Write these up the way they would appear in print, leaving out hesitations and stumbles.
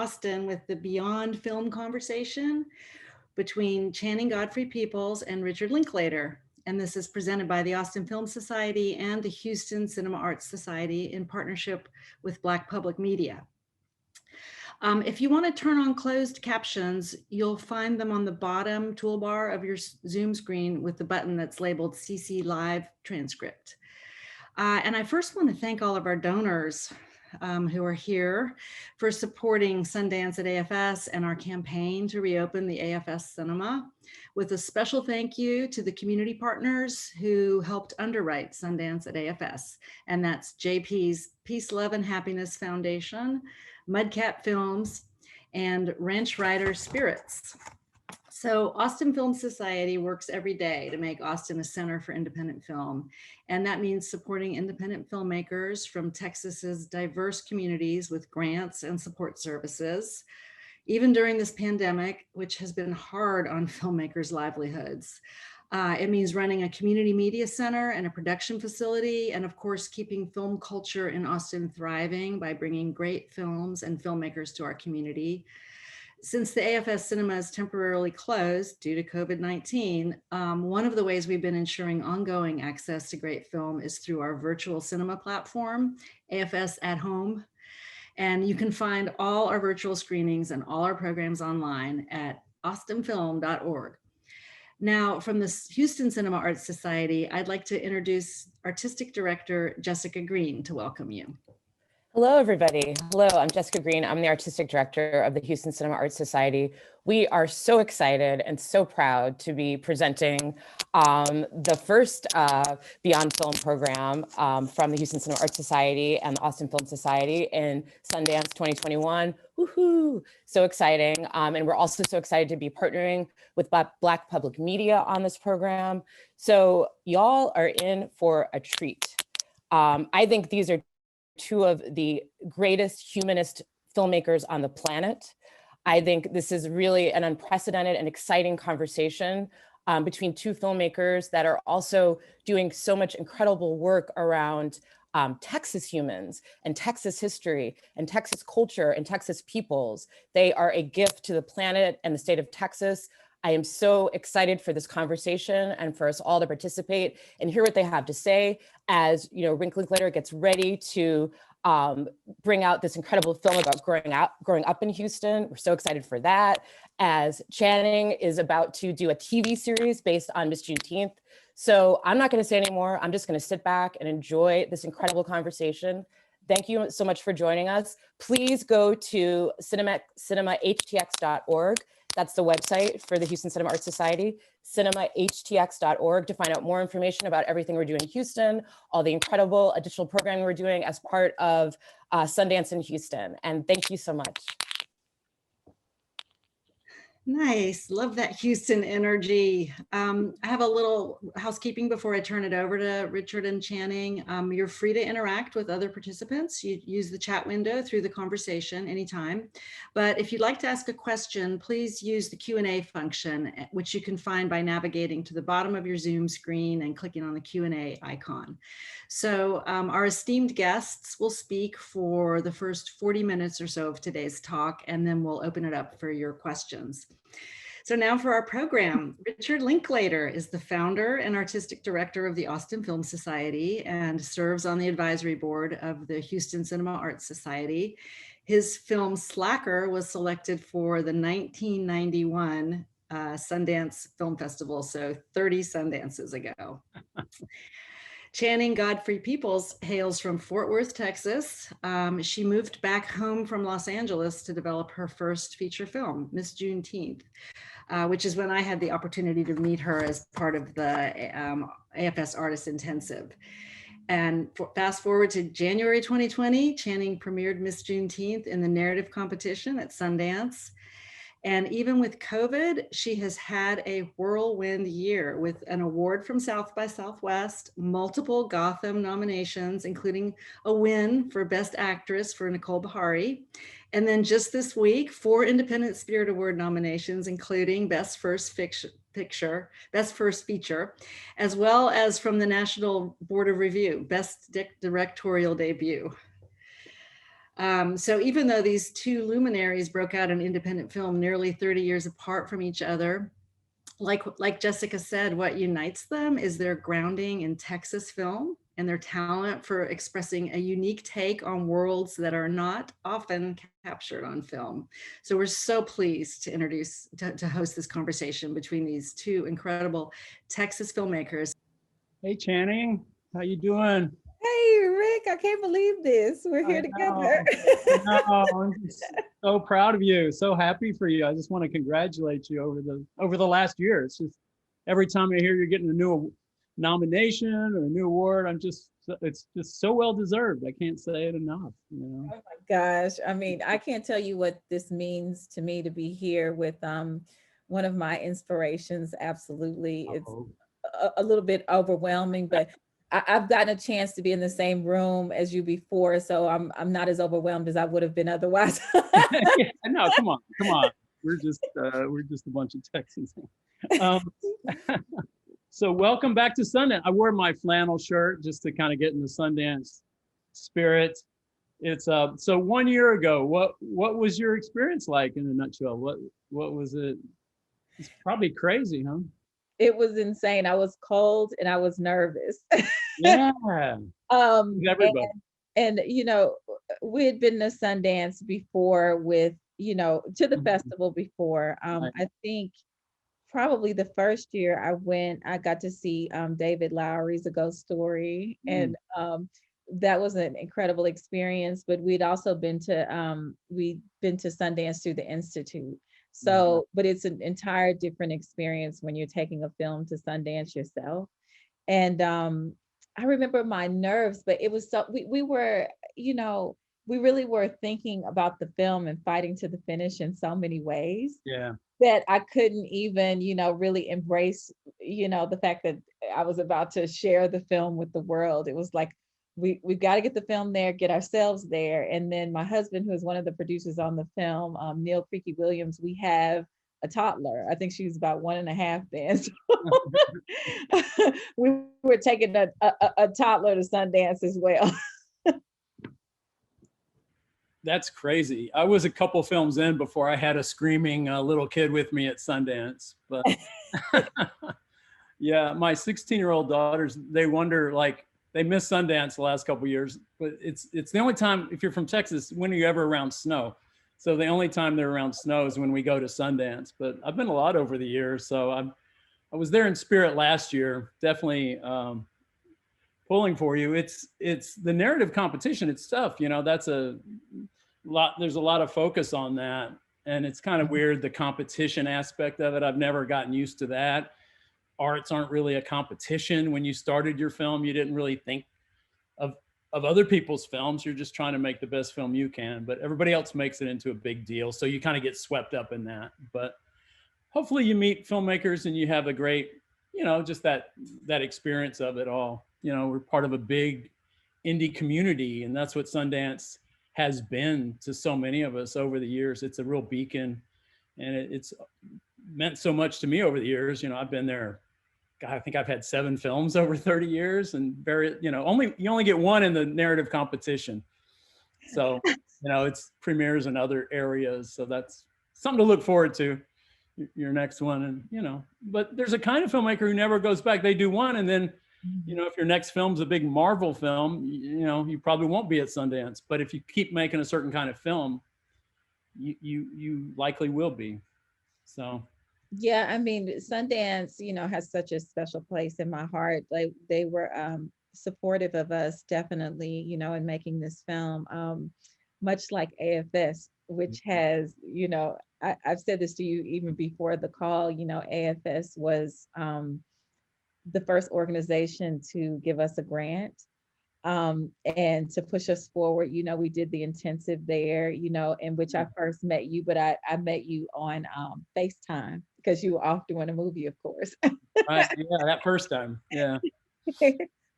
Austin with the Beyond Film conversation between Channing Godfrey Peoples and Richard Linklater. And this is presented by the Austin Film Society and the Houston Cinema Arts Society in partnership with Black Public Media. If you want to turn on closed captions, you'll find them on the bottom toolbar of your Zoom screen with the button that's labeled CC Live Transcript. And I first want to thank all of our donors who are here for supporting Sundance at AFS and our campaign to reopen the AFS cinema, with a special thank you to the community partners who helped underwrite Sundance at AFS. And that's JP's Peace, Love, and Happiness Foundation, Mudcat Films, and Ranch Rider Spirits. So Austin Film Society works every day to make Austin a center for independent film. And that means supporting independent filmmakers from Texas's diverse communities with grants and support services, even during this pandemic, which has been hard on filmmakers' livelihoods. It means running a community media center and a production facility, and of course, keeping film culture in Austin thriving by bringing great films and filmmakers to our community. Since the AFS cinema is temporarily closed due to COVID-19, one of the ways we've been ensuring ongoing access to great film is through our virtual cinema platform, AFS at Home. And you can find all our virtual screenings and all our programs online at austinfilm.org. Now, from the Houston Cinema Arts Society, I'd like to introduce Artistic Director Jessica Green to welcome you. Hello, everybody. Hello, I'm Jessica Green. I'm the Artistic Director of the Houston Cinema Arts Society. We are so excited and so proud to be presenting the first Beyond Film program from the Houston Cinema Arts Society and the Austin Film Society in Sundance 2021. Woohoo! So exciting. And we're also so excited to be partnering with Black Public Media on this program. So y'all are in for a treat. I think these are two of the greatest humanist filmmakers on the planet. I think this is really an unprecedented and exciting conversation between two filmmakers that are also doing so much incredible work around Texas humans and Texas history and Texas culture and Texas peoples. They are a gift to the planet and the state of Texas. I am so excited for this conversation and for us all to participate and hear what they have to say as, you know, Linklater gets ready to bring out this incredible film about growing up in Houston. We're so excited for that. As Channing is about to do a TV series based on MISS JUNETEENTH. So I'm not going to say any more. I'm just going to sit back and enjoy this incredible conversation. Thank you so much for joining us. Please go to cinemahtx.org. That's the website for the Houston Cinema Arts Society, cinemahtx.org, to find out more information about everything we're doing in Houston, all the incredible additional programming we're doing as part of Sundance in Houston. And thank you so much. Nice, love that Houston energy. I have a little housekeeping before I turn it over to Richard and Channing. You're free to interact with other participants. You use the chat window through the conversation anytime. But if you'd like to ask a question, please use the Q&A function, which you can find by navigating to the bottom of your Zoom screen and clicking on the Q&A icon. So our esteemed guests will speak for the first 40 minutes or so of today's talk, and then we'll open it up for your questions. So now for our program. Richard Linklater is the founder and artistic director of the Austin Film Society and serves on the advisory board of the Houston Cinema Arts Society. His film Slacker was selected for the 1991 Sundance Film Festival, so 30 Sundances ago. Channing Godfrey Peoples hails from Fort Worth, Texas. She moved back home from Los Angeles to develop her first feature film, MISS JUNETEENTH, which is when I had the opportunity to meet her as part of the AFS Artist Intensive. And fast forward to January 2020, Channing premiered MISS JUNETEENTH in the narrative competition at Sundance. And even with COVID, she has had a whirlwind year with an award from South by Southwest, multiple Gotham nominations, including a win for Best Actress for Nicole Beharie. And then just this week, 4 Independent Spirit Award nominations, including Best First Picture, Best First Feature, as well as from the National Board of Review, Best Directorial Debut. So even though these two luminaries broke out in independent film nearly 30 years apart from each other, like Jessica said, what unites them is their grounding in Texas film and their talent for expressing a unique take on worlds that are not often captured on film. So we're so pleased to host this conversation between these two incredible Texas filmmakers. Hey Channing, how you doing? Hey, Rick, I can't believe this. We're here together. I know. I'm just so proud of you. So happy for you. I just want to congratulate you over the last year. It's just every time I hear you're getting a new nomination or a new award, it's just so well deserved. I can't say it enough. Oh my gosh. I mean, I can't tell you what this means to me to be here with one of my inspirations. Absolutely. It's a little bit overwhelming, but I've gotten a chance to be in the same room as you before, so I'm not as overwhelmed as I would have been otherwise. Yeah, no, come on. We're just a bunch of Texans. So welcome back to Sundance. I wore my flannel shirt just to kind of get in the Sundance spirit. It's so 1 year ago. What was your experience like in a nutshell? What was it? It's probably crazy, huh? It was insane. I was cold and I was nervous. Yeah. Everybody. And you know, we had been to Sundance before with, you know, to the festival before. Right. I think probably the first year I went, I got to see David Lowery's A Ghost Story. And that was an incredible experience. But we'd also been to Sundance through the Institute. So, but it's an entire different experience when you're taking a film to Sundance yourself. And I remember my nerves, but it was so, we were, you know, we really were thinking about the film and fighting to the finish in so many ways. Yeah. That I couldn't even, you know, really embrace, you know, the fact that I was about to share the film with the world. It was like, we've got to get the film there, get ourselves there. And then my husband, who is one of the producers on the film, Neil Creaky Williams, we have a toddler. I think she was about 1.5 then. So we were taking a toddler to Sundance as well. That's crazy. I was a couple films in before I had a screaming little kid with me at Sundance. But yeah, my 16-year-old daughters, they wonder, like, they miss Sundance the last couple of years, but it's the only time, if you're from Texas, when are you ever around snow? So the only time they're around snow is when we go to Sundance. But I've been a lot over the years, so I was there in spirit last year, definitely pulling for you. It's the narrative competition. It's tough, you know. That's a lot. There's a lot of focus on that, and it's kind of weird, the competition aspect of it. I've never gotten used to that. Arts aren't really a competition. When you started your film, you didn't really think of other people's films. You're just trying to make the best film you can, but everybody else makes it into a big deal. So you kind of get swept up in that. But hopefully you meet filmmakers and you have a great, you know, just that experience of it all. You know, we're part of a big indie community, and that's what Sundance has been to so many of us over the years. It's a real beacon, and it's meant so much to me over the years. You know, I've been there. God, I think I've had 7 films over 30 years, and you only get one in the narrative competition. So, you know, it's premieres in other areas. So that's something to look forward to, your next one. And, you know, but there's a kind of filmmaker who never goes back. They do one, and then, you know, if your next film's a big Marvel film, you know, you probably won't be at Sundance. But if you keep making a certain kind of film, you likely will be. So. Yeah, I mean, Sundance, you know, has such a special place in my heart. Like, they were supportive of us, definitely, you know, in making this film, much like AFS, which has, you know, I've said this to you even before the call, you know, AFS was the first organization to give us a grant and to push us forward. You know, we did the intensive there, you know, in which I first met you, but I met you on FaceTime because you were off doing a movie, of course. Right. Yeah, that first time. Yeah.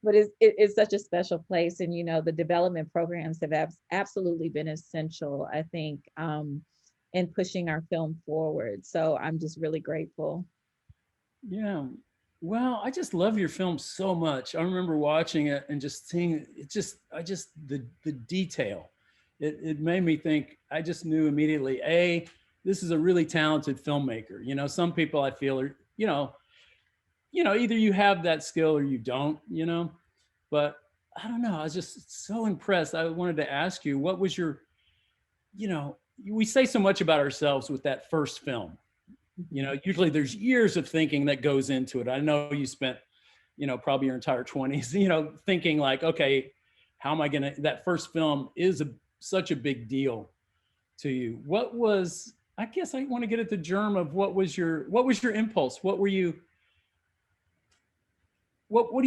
But it's such a special place. And, you know, the development programs have absolutely been essential, I think, in pushing our film forward. So I'm just really grateful. Yeah. Well, I just love your film so much. I remember watching it and just seeing it, the detail it made me think. I just knew immediately, this is a really talented filmmaker. You know, some people I feel are, either you have that skill or you don't, but I don't know. I was just so impressed. I wanted to ask you, what was your, we say so much about ourselves with that first film. Usually there's years of thinking that goes into it. I know you spent, probably your entire 20s, thinking like, okay, how am I going to, that first film is such a big deal to you. What was, I guess I want to get at the germ of what was your impulse? What do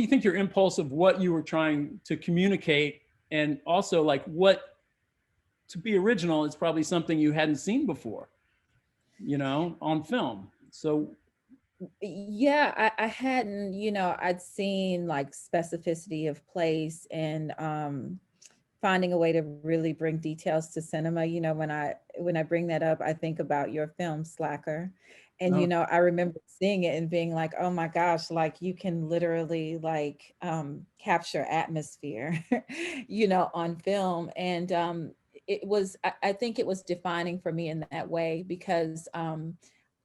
you think your impulse of what you were trying to communicate? And also like to be original is probably something you hadn't seen before, on film. So Yeah, I hadn't, I'd seen like specificity of place and finding a way to really bring details to cinema. When I bring that up, I think about your film Slacker. And I remember seeing it and being like, oh my gosh, like you can literally like capture atmosphere, on film. And it was, I think it was defining for me in that way because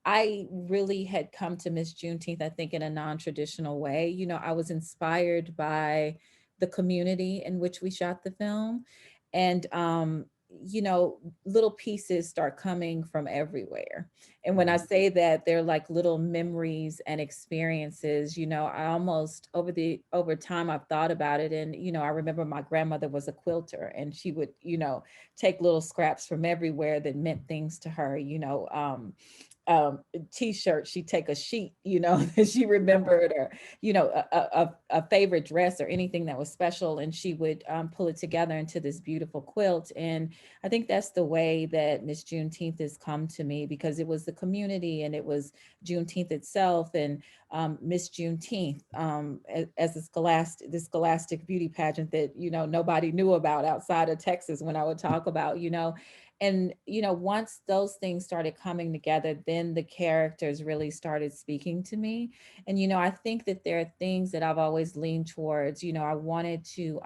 I really had come to Miss Juneteenth, I think, in a non-traditional way. I was inspired by the community in which we shot the film. And, little pieces start coming from everywhere. And when I say that, they're like little memories and experiences, I almost over time I've thought about it. And, I remember my grandmother was a quilter and she would, take little scraps from everywhere that meant things to her, t-shirt, she'd take a sheet, that she remembered, or a favorite dress or anything that was special, and she would pull it together into this beautiful quilt. And I think that's the way that Miss Juneteenth has come to me, because it was the community and it was Juneteenth itself. And Miss Juneteenth as this scholastic beauty pageant that nobody knew about outside of Texas, when I would talk about, and, once those things started coming together, then the characters really started speaking to me. And, I think that there are things that I've always leaned towards. I wanted to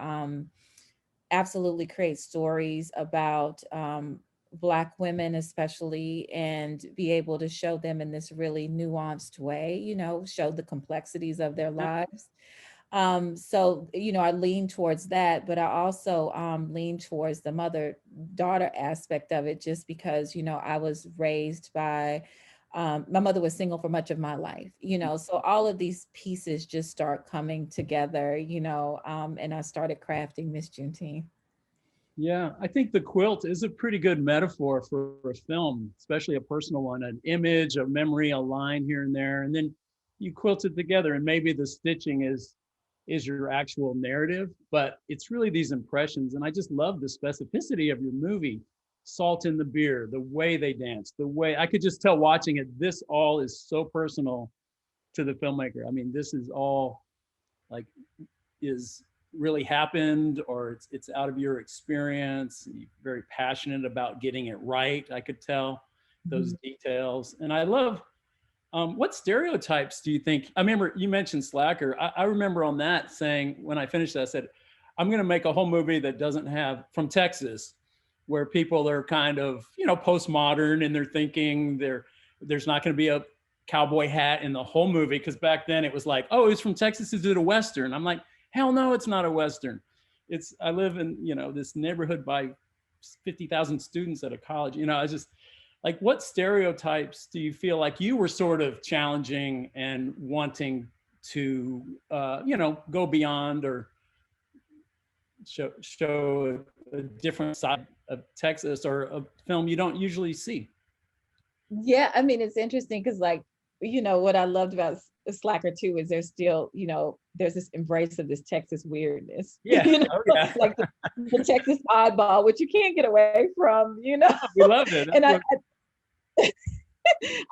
absolutely create stories about Black women, especially, and be able to show them in this really nuanced way, show the complexities of their lives. So, I lean towards that, but I also lean towards the mother-daughter aspect of it, just because, I was raised by, my mother was single for much of my life, so all of these pieces just start coming together, and I started crafting Miss Juneteenth. yeah, I think the quilt is a pretty good metaphor for a film, especially a personal one, an image, a memory, a line here and there, and then you quilt it together, and maybe the stitching is your actual narrative, but it's really these impressions. And I just love the specificity of your movie. Salt in the beer, the way they dance, the way I could just tell watching it, this all is so personal to the filmmaker. I mean, this is all like is really happened, or it's out of your experience. You're very passionate about getting it right. I could tell those details. And I love, what stereotypes do you think? I remember you mentioned Slacker. I remember on that saying, when I finished that, I said, I'm going to make a whole movie that doesn't have, from Texas, where people are kind of, postmodern in their thinking. There's not going to be a cowboy hat in the whole movie, because back then it was like, oh, it's from Texas, is it a Western? I'm like, hell no, it's not a Western. I live in, this neighborhood by 50,000 students at a college. I just, like, what stereotypes do you feel like you were sort of challenging and wanting to, go beyond, or show a different side of Texas, or a film you don't usually see? Yeah, I mean, it's interesting because, like, what I loved about Slacker too is there's still, there's this embrace of this Texas weirdness. Yeah. Oh, yeah. Like the Texas oddball, which you can't get away from, We love it. And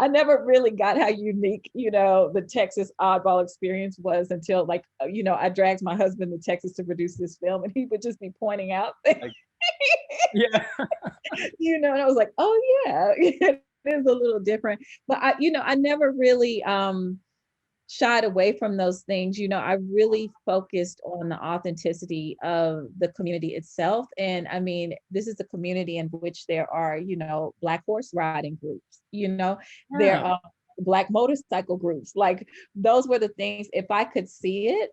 I never really got how unique, the Texas oddball experience was until, like, I dragged my husband to Texas to produce this film, and he would just be pointing out things. Yeah. And I was like, oh yeah, it is a little different. But I never really shied away from those things. I really focused on the authenticity of the community itself. And I mean, this is a community in which there are, Black horse riding groups, there Yeah. are Black motorcycle groups. Like those were the things, if I could see it,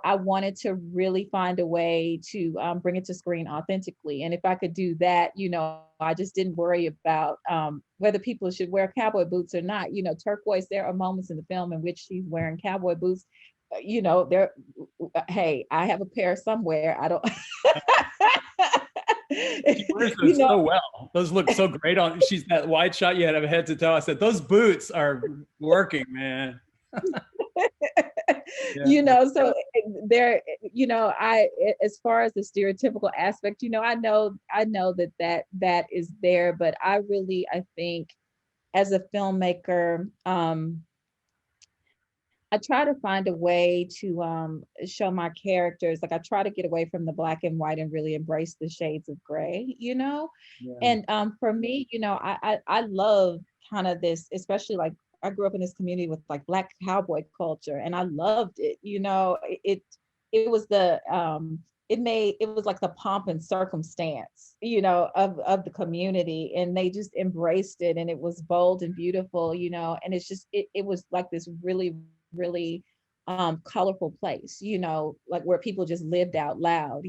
I wanted to really find a way to bring it to screen authentically. And if I could do that, I just didn't worry about whether people should wear cowboy boots or not. Turquoise, there are moments in the film in which she's wearing cowboy boots. There, hey, I have a pair somewhere. I don't. She wears those so well. Those look so great on. She's that wide shot you had of head to toe. I said, those boots are working, man. Yeah. So there, as far as the stereotypical aspect, I know that is there, but I think as a filmmaker, I try to find a way to show my characters. Like I try to get away from the black and white and really embrace the shades of gray, Yeah. And for me, I love kind of this, especially like I grew up in this community with like Black cowboy culture, and I loved it. It was it was like the pomp and circumstance, of the community, and they just embraced it, and it was bold and beautiful, and it's just it was like this really, really colorful place, like where people just lived out loud,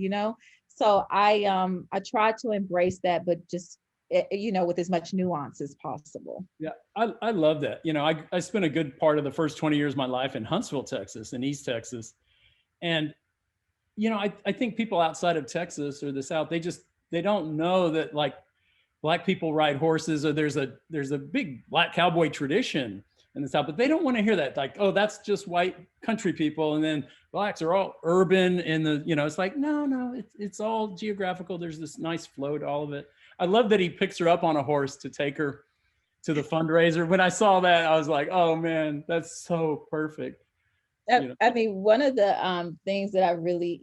So I tried to embrace that, but just with as much nuance as possible. Yeah, I love that. I spent a good part of the first 20 years of my life in Huntsville, Texas, in East Texas. And, I think people outside of Texas or the South, they don't know that like Black people ride horses, or there's a big Black cowboy tradition in the South, but they don't want to hear that. Like, oh, that's just white country people. And then Blacks are all urban it's like, no, it's all geographical. There's this nice flow to all of it. I love that he picks her up on a horse to take her to the fundraiser. When I saw that, I was like, oh man, that's so perfect. I mean, one of the things that I really,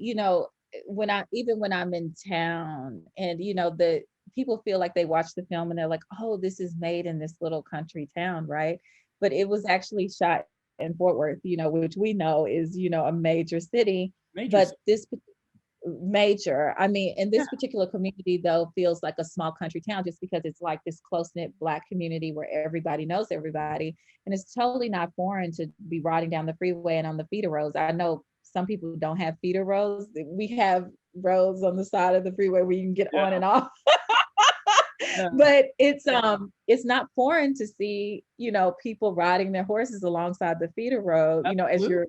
when I'm in town and, the people feel like they watch the film and they're like, oh, this is made in this little country town, right? But it was actually shot in Fort Worth, which we know is, a major city. This major, I mean, and this particular community though feels like a small country town just because it's like this close-knit Black community where everybody knows everybody, and it's totally not foreign to be riding down the freeway and on the feeder roads. I know some people don't have feeder roads. We have roads on the side of the freeway where you can get on and off. But it's not foreign to see, people riding their horses alongside the feeder road, as you're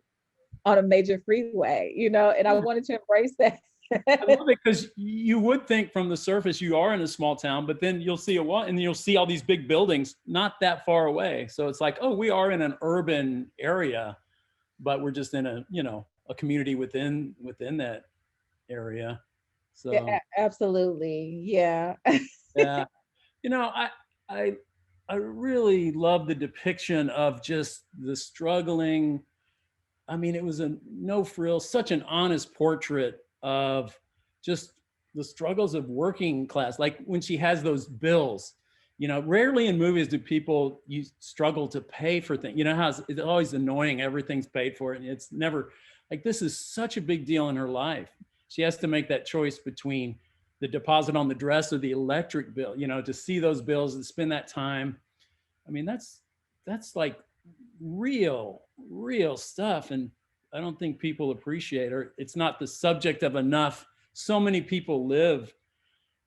on a major freeway, and I wanted to embrace that. I love it because you would think from the surface you are in a small town, but then you'll see and you'll see all these big buildings not that far away. So it's like, oh, we are in an urban area, but we're just in a community within that area. So yeah, absolutely, yeah. Yeah, I really love the depiction of just the struggling. I mean, it was a no frills, such an honest portrait of just the struggles of working class. Like when she has those bills, rarely in movies do people struggle to pay for things. How it's always annoying. Everything's paid for, and it's never like, this is such a big deal in her life. She has to make that choice between the deposit on the dress or the electric bill, to see those bills and spend that time. I mean, that's like real stuff. And I don't think people appreciate, or it's not the subject of enough. So many people live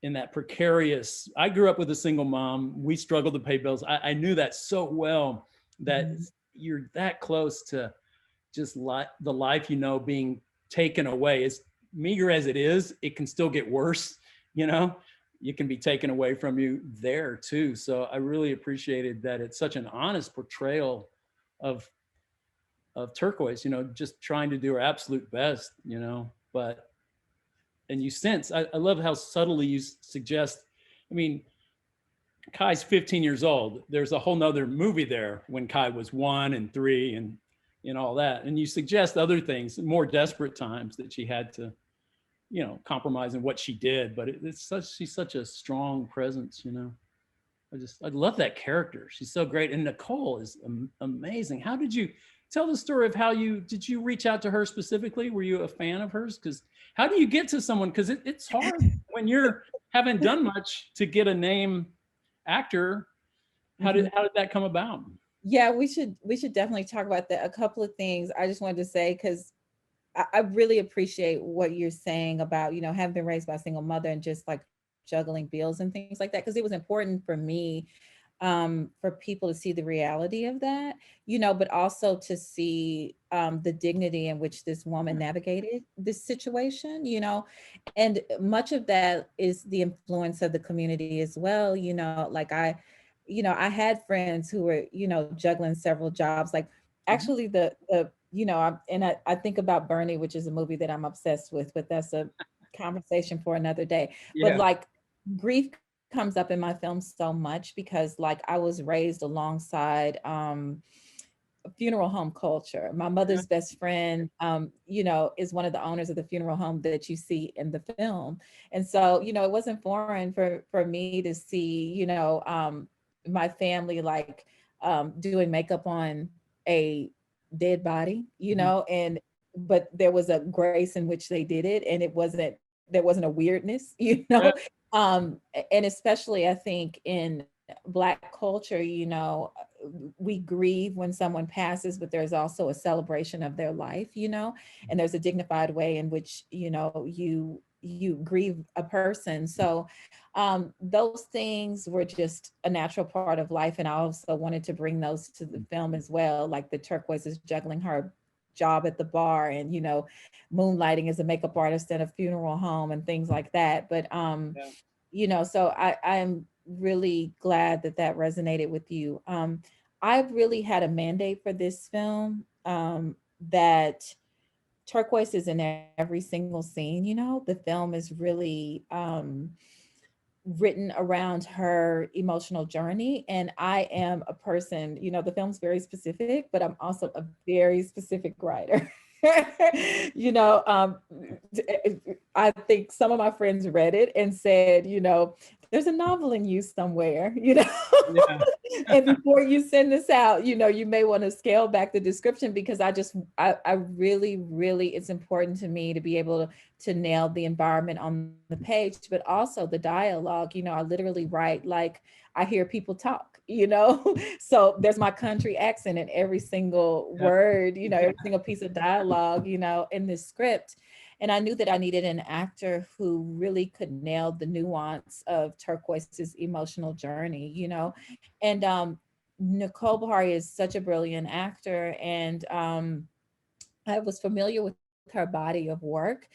in that precarious. I grew up with a single mom. We struggled to pay bills. I knew that so well, that you're that close to just the life, being taken away. As meager as it is, it can still get worse. You can be taken away from you there too. So I really appreciated that it's such an honest portrayal of Turquoise, just trying to do her absolute best, but, and you sense, I love how subtly you suggest, I mean, Kai's 15 years old. There's a whole nother movie there when Kai was 1 and 3 and all that. And you suggest other things, more desperate times that she had to, compromise in what she did, but she's such a strong presence, I love that character. She's so great. And Nicole is amazing. How did you tell the story of how did you reach out to her specifically? Were you a fan of hers? Because how do you get to someone? Because it's hard when you're haven't done much to get a name actor. How did that come about? Yeah, we should definitely talk about that. A couple of things I just wanted to say, because I really appreciate what you're saying about, you know, having been raised by a single mother and just like juggling bills and things like that. Because it was important for me, for people to see the reality of that, you know, but also to see the dignity in which this woman navigated this situation, you know, and much of that is the influence of the community as well. You know, like I had friends who were, you know, juggling several jobs. Like actually you know, I think about Bernie, which is a movie that I'm obsessed with, but that's a conversation for another day. Yeah. But like grief comes up in my film so much because like I was raised alongside funeral home culture. My mother's best friend, you know, is one of the owners of the funeral home that you see in the film. And so, you know, it wasn't foreign for me to see, you know, my family like doing makeup on a dead body, you know, but there was a grace in which they did it, and there wasn't a weirdness, you know. And especially I think in Black culture, you know, we grieve when someone passes, but there's also a celebration of their life, you know, and there's a dignified way in which, you know, you grieve a person. So those things were just a natural part of life. And I also wanted to bring those to the film as well, like the Turquoise is juggling her job at the bar and, you know, moonlighting as a makeup artist at a funeral home and things like that. But, you know, so I'm really glad that that resonated with you. I really had a mandate for this film, that Turquoise is in every single scene. You know, the film is really written around her emotional journey. And I am a person, you know, the film's very specific, but I'm also a very specific writer. You know, I think some of my friends read it and said, you know, there's a novel in you somewhere, you know. And before you send this out, you know, you may want to scale back the description, because I really, really, it's important to me to be able to nail the environment on the page, but also the dialogue. You know, I literally write like I hear people talk, you know. So there's my country accent in every single word, you know, every single piece of dialogue, you know, in this script. And I knew that I needed an actor who really could nail the nuance of Turquoise's emotional journey, you know. And Nicole Bahari is such a brilliant actor. And I was familiar with her body of work,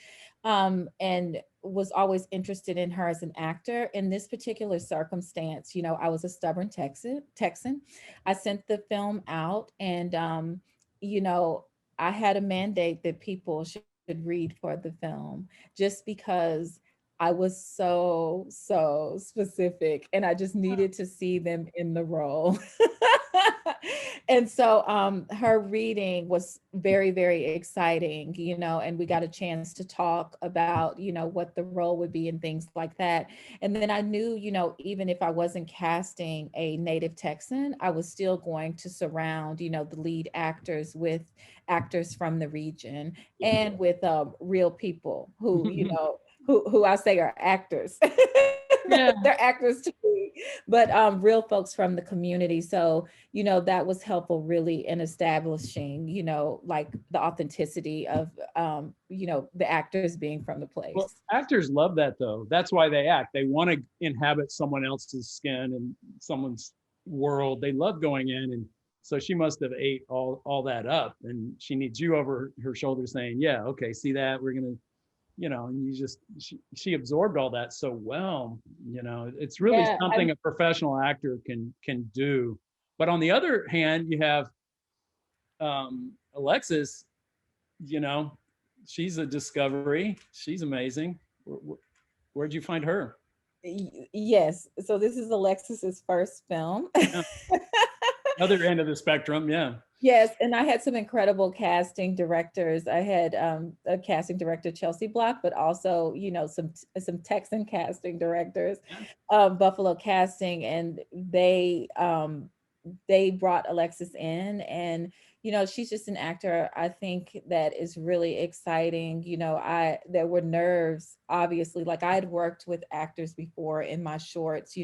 and was always interested in her as an actor. In this particular circumstance, you know, I was a stubborn Texan. I sent the film out, and you know, I had a mandate that people should read for the film, just because I was so specific and I just needed to see them in the role. And so her reading was very, very exciting, you know, and we got a chance to talk about, you know, what the role would be and things like that. And then I knew, you know, even if I wasn't casting a native Texan, I was still going to surround, you know, the lead actors with actors from the region and with real people who, you know, who I say are actors. They're actors to me, but real folks from the community. So, you know, that was helpful really in establishing, you know, like the authenticity of, you know, the actors being from the place. Well, actors love that though. That's why they act. They want to inhabit someone else's skin and someone's world. They love going in. And so she must have ate all that up, and she needs you over her shoulder saying, yeah, okay, see that? We're going to, you know, and you just, she absorbed all that so well. You know, it's really something a professional actor can do. But on the other hand, you have Alexis, you know, she's a discovery. She's amazing. Where'd you find her? Yes. So this is Alexis's first film. Yeah. Other end of the spectrum. Yeah. Yes, and I had some incredible casting directors. I had a casting director, Chelsea Block, but also, you know, some Texan casting directors, Buffalo Casting, and they they brought Alexis in, and she's just an actor, I think, that is really exciting. There were nerves, obviously. Like, I had worked with actors before in my shorts.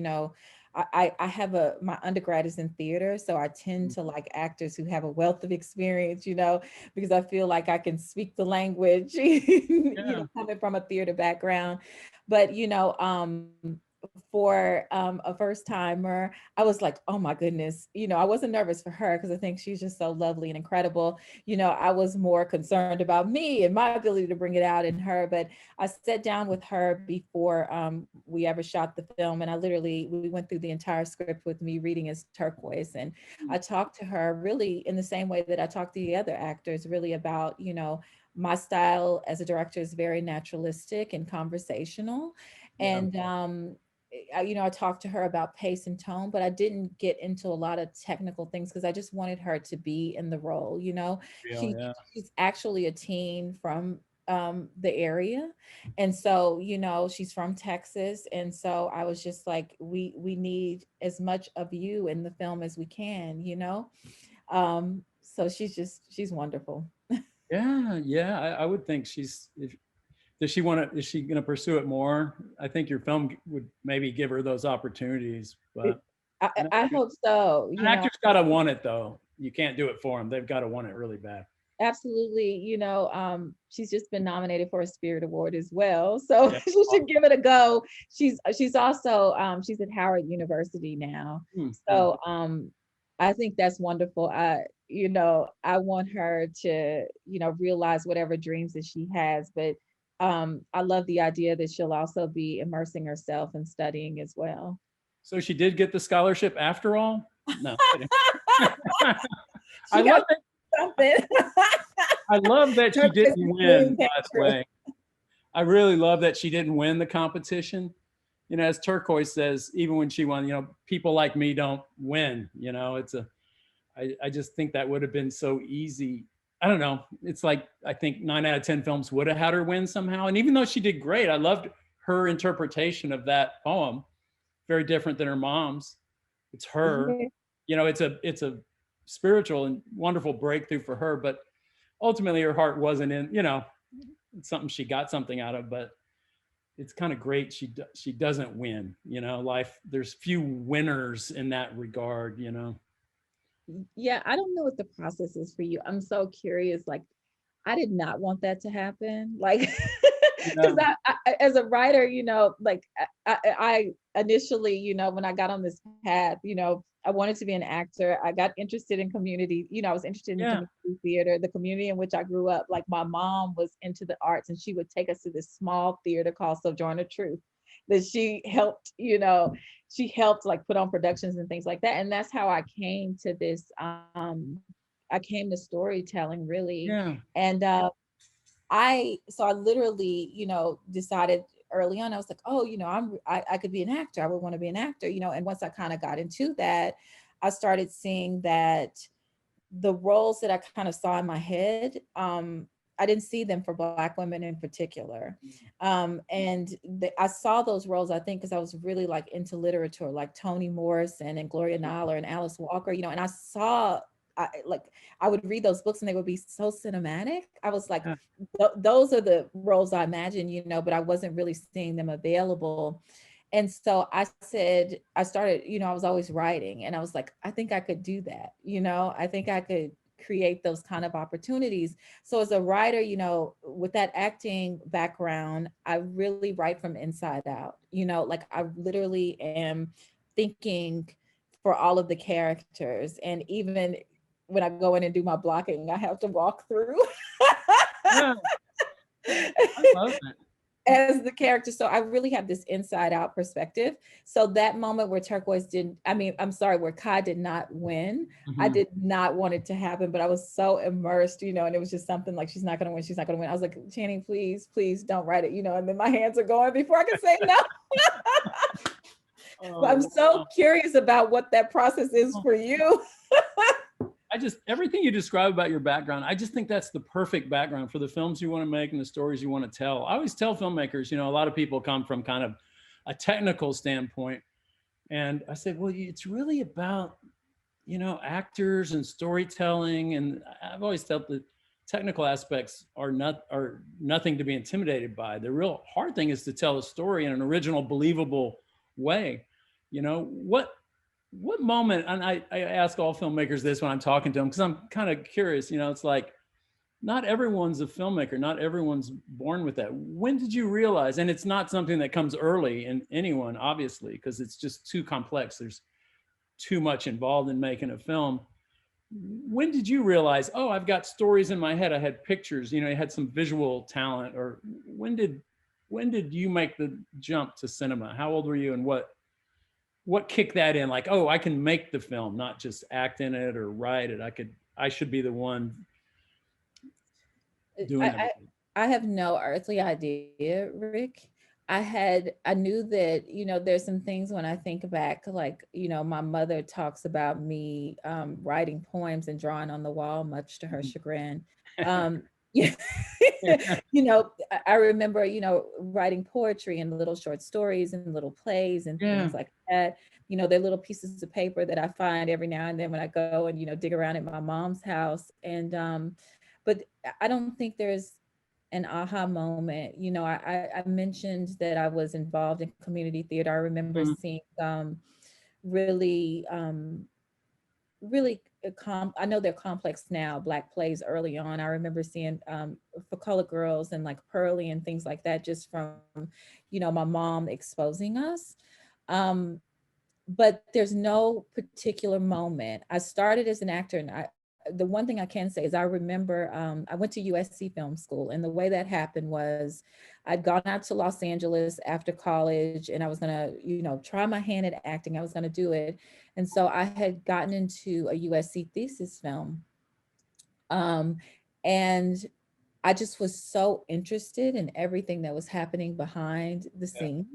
I have my undergrad is in theater, so I tend to like actors who have a wealth of experience, because I feel like I can speak the language, coming from a theater background. But for a first timer, I was like, oh my goodness, I wasn't nervous for her because I think she's just so lovely and incredible. I was more concerned about me and my ability to bring it out in her. But I sat down with her before we ever shot the film, and we went through the entire script with me reading as turquoise, and I talked to her really in the same way that I talked to the other actors, really about my style as a director is very naturalistic and conversational. And I talked to her about pace and tone, but I didn't get into a lot of technical things because I just wanted her to be in the role. She's actually a teen from the area, and so she's from Texas, and so I was just like, we need as much of you in the film as we can. So she's wonderful. Yeah. I would think is she going to pursue it more? I think your film would maybe give her those opportunities, but I hope so. An actor's got to want it, though. You can't do it for them. They've got to want it really bad. Absolutely. She's just been nominated for a Spirit Award as well, so she should give it a go. She's also she's at Howard University now. So I think that's wonderful. I want her to realize whatever dreams that she has, but I love the idea that she'll also be immersing herself and studying as well. So she did get the scholarship after all? No. I love that. Something. I love that she didn't win, by the way. I really love that she didn't win the competition. As Turquoise says, even when she won, people like me don't win. I just think that would have been so easy. I don't know. It's like, I think 9 out of 10 films would have had her win somehow. And even though she did great, I loved her interpretation of that poem. Very different than her mom's. It's her. It's a spiritual and wonderful breakthrough for her, but ultimately her heart wasn't in, it's something she got something out of, but it's kind of great she doesn't win. Life, there's few winners in that regard. Yeah, I don't know what the process is for you. I'm so curious. Like, I did not want that to happen. Like, because I, as a writer, like I initially, when I got on this path, I wanted to be an actor. I got interested in community. I was interested in community theater, the community in which I grew up. Like, my mom was into the arts, and she would take us to this small theater called Sojourner Truth that she helped, she helped like put on productions and things like that. And that's how I came to this. I came to storytelling, really. And I literally, decided early on, I was like, oh, I could be an actor. I would want to be an actor, and once I kind of got into that, I started seeing that the roles that I kind of saw in my head, I didn't see them for Black women in particular. And I saw those roles, I think, because I was really like into literature, like Toni Morrison and Gloria Naylor and Alice Walker, and I saw, I would read those books and they would be so cinematic. I was like, those are the roles I imagined, but I wasn't really seeing them available. And so I started, I was always writing, and I was like, I think I could do that. I think I could create those kind of opportunities. So as a writer, with that acting background, I really write from inside out, like I literally am thinking for all of the characters. And even when I go in and do my blocking, I have to walk through. I love it. As the character. So I really have this inside out perspective. So that moment where where Kai did not win, I did not want it to happen, but I was so immersed, and it was just something like, she's not going to win. She's not going to win. I was like, Channing, please don't write it, and then my hands are going before I can say no. I'm so curious about what that process is for you. Everything you describe about your background, I just think that's the perfect background for the films you want to make and the stories you want to tell. I always tell filmmakers, a lot of people come from kind of a technical standpoint. And I said, well, it's really about you know, actors and storytelling. And I've always felt that technical aspects are nothing to be intimidated by. The real hard thing is to tell a story in an original, believable way. You know, what moment, and I ask all filmmakers this when I'm talking to them, because I'm kind of curious, you know, it's like, not everyone's a filmmaker, not everyone's born with that. When did you realize, and it's not something that comes early in anyone, obviously, because it's just too complex. There's too much involved in making a film. When did you realize, oh, I've got stories in my head, I had pictures, you know, you had some visual talent? Or when did you make the jump to cinema? How old were you, and what kicked that in? Like, oh, I can make the film, not just act in it or write it. I should be the one doing everything. I have no earthly idea, Rick. I knew that, you know, there's some things when I think back, like, you know, my mother talks about me writing poems and drawing on the wall, much to her chagrin. Yeah. You know, I remember, you know, writing poetry and little short stories and little plays and Yeah. things like that. You know, they're little pieces of paper that I find every now and then when I go and, you know, dig around at my mom's house. And but I don't think there's an aha moment. You know, I mentioned that I was involved in community theater. I remember seeing really, really, I know they're complex now, Black plays early on. I remember seeing For Colored Girls and like Pearly and things like that, just from, you know, my mom exposing us. But there's no particular moment. I started as an actor, and the one thing I can say is I remember I went to USC Film School, and the way that happened was I'd gone out to Los Angeles after college, and I was gonna, you know, try my hand at acting. I was gonna do it. And so I had gotten into a USC thesis film. And I just was so interested in everything that was happening behind the scenes.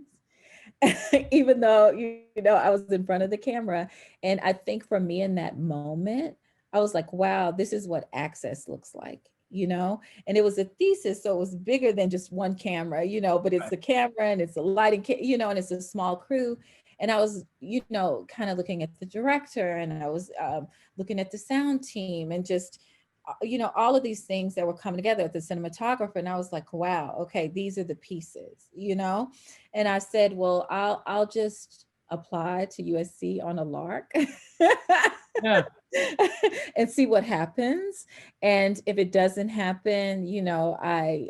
Even though, you know, I was in front of the camera. And I think for me in that moment, I was like, wow, this is what access looks like, you know? And it was a thesis, so it was bigger than just one camera, you know, but it's a camera and it's a lighting, you know, and it's a small crew. And I was, you know, kind of looking at the director, and I was looking at the sound team, and just, you know, all of these things that were coming together at the cinematographer. And I was like, wow, okay, these are the pieces, you know? And I said, well, I'll just apply to USC on a lark. Yeah. And see what happens. And if it doesn't happen, you know, I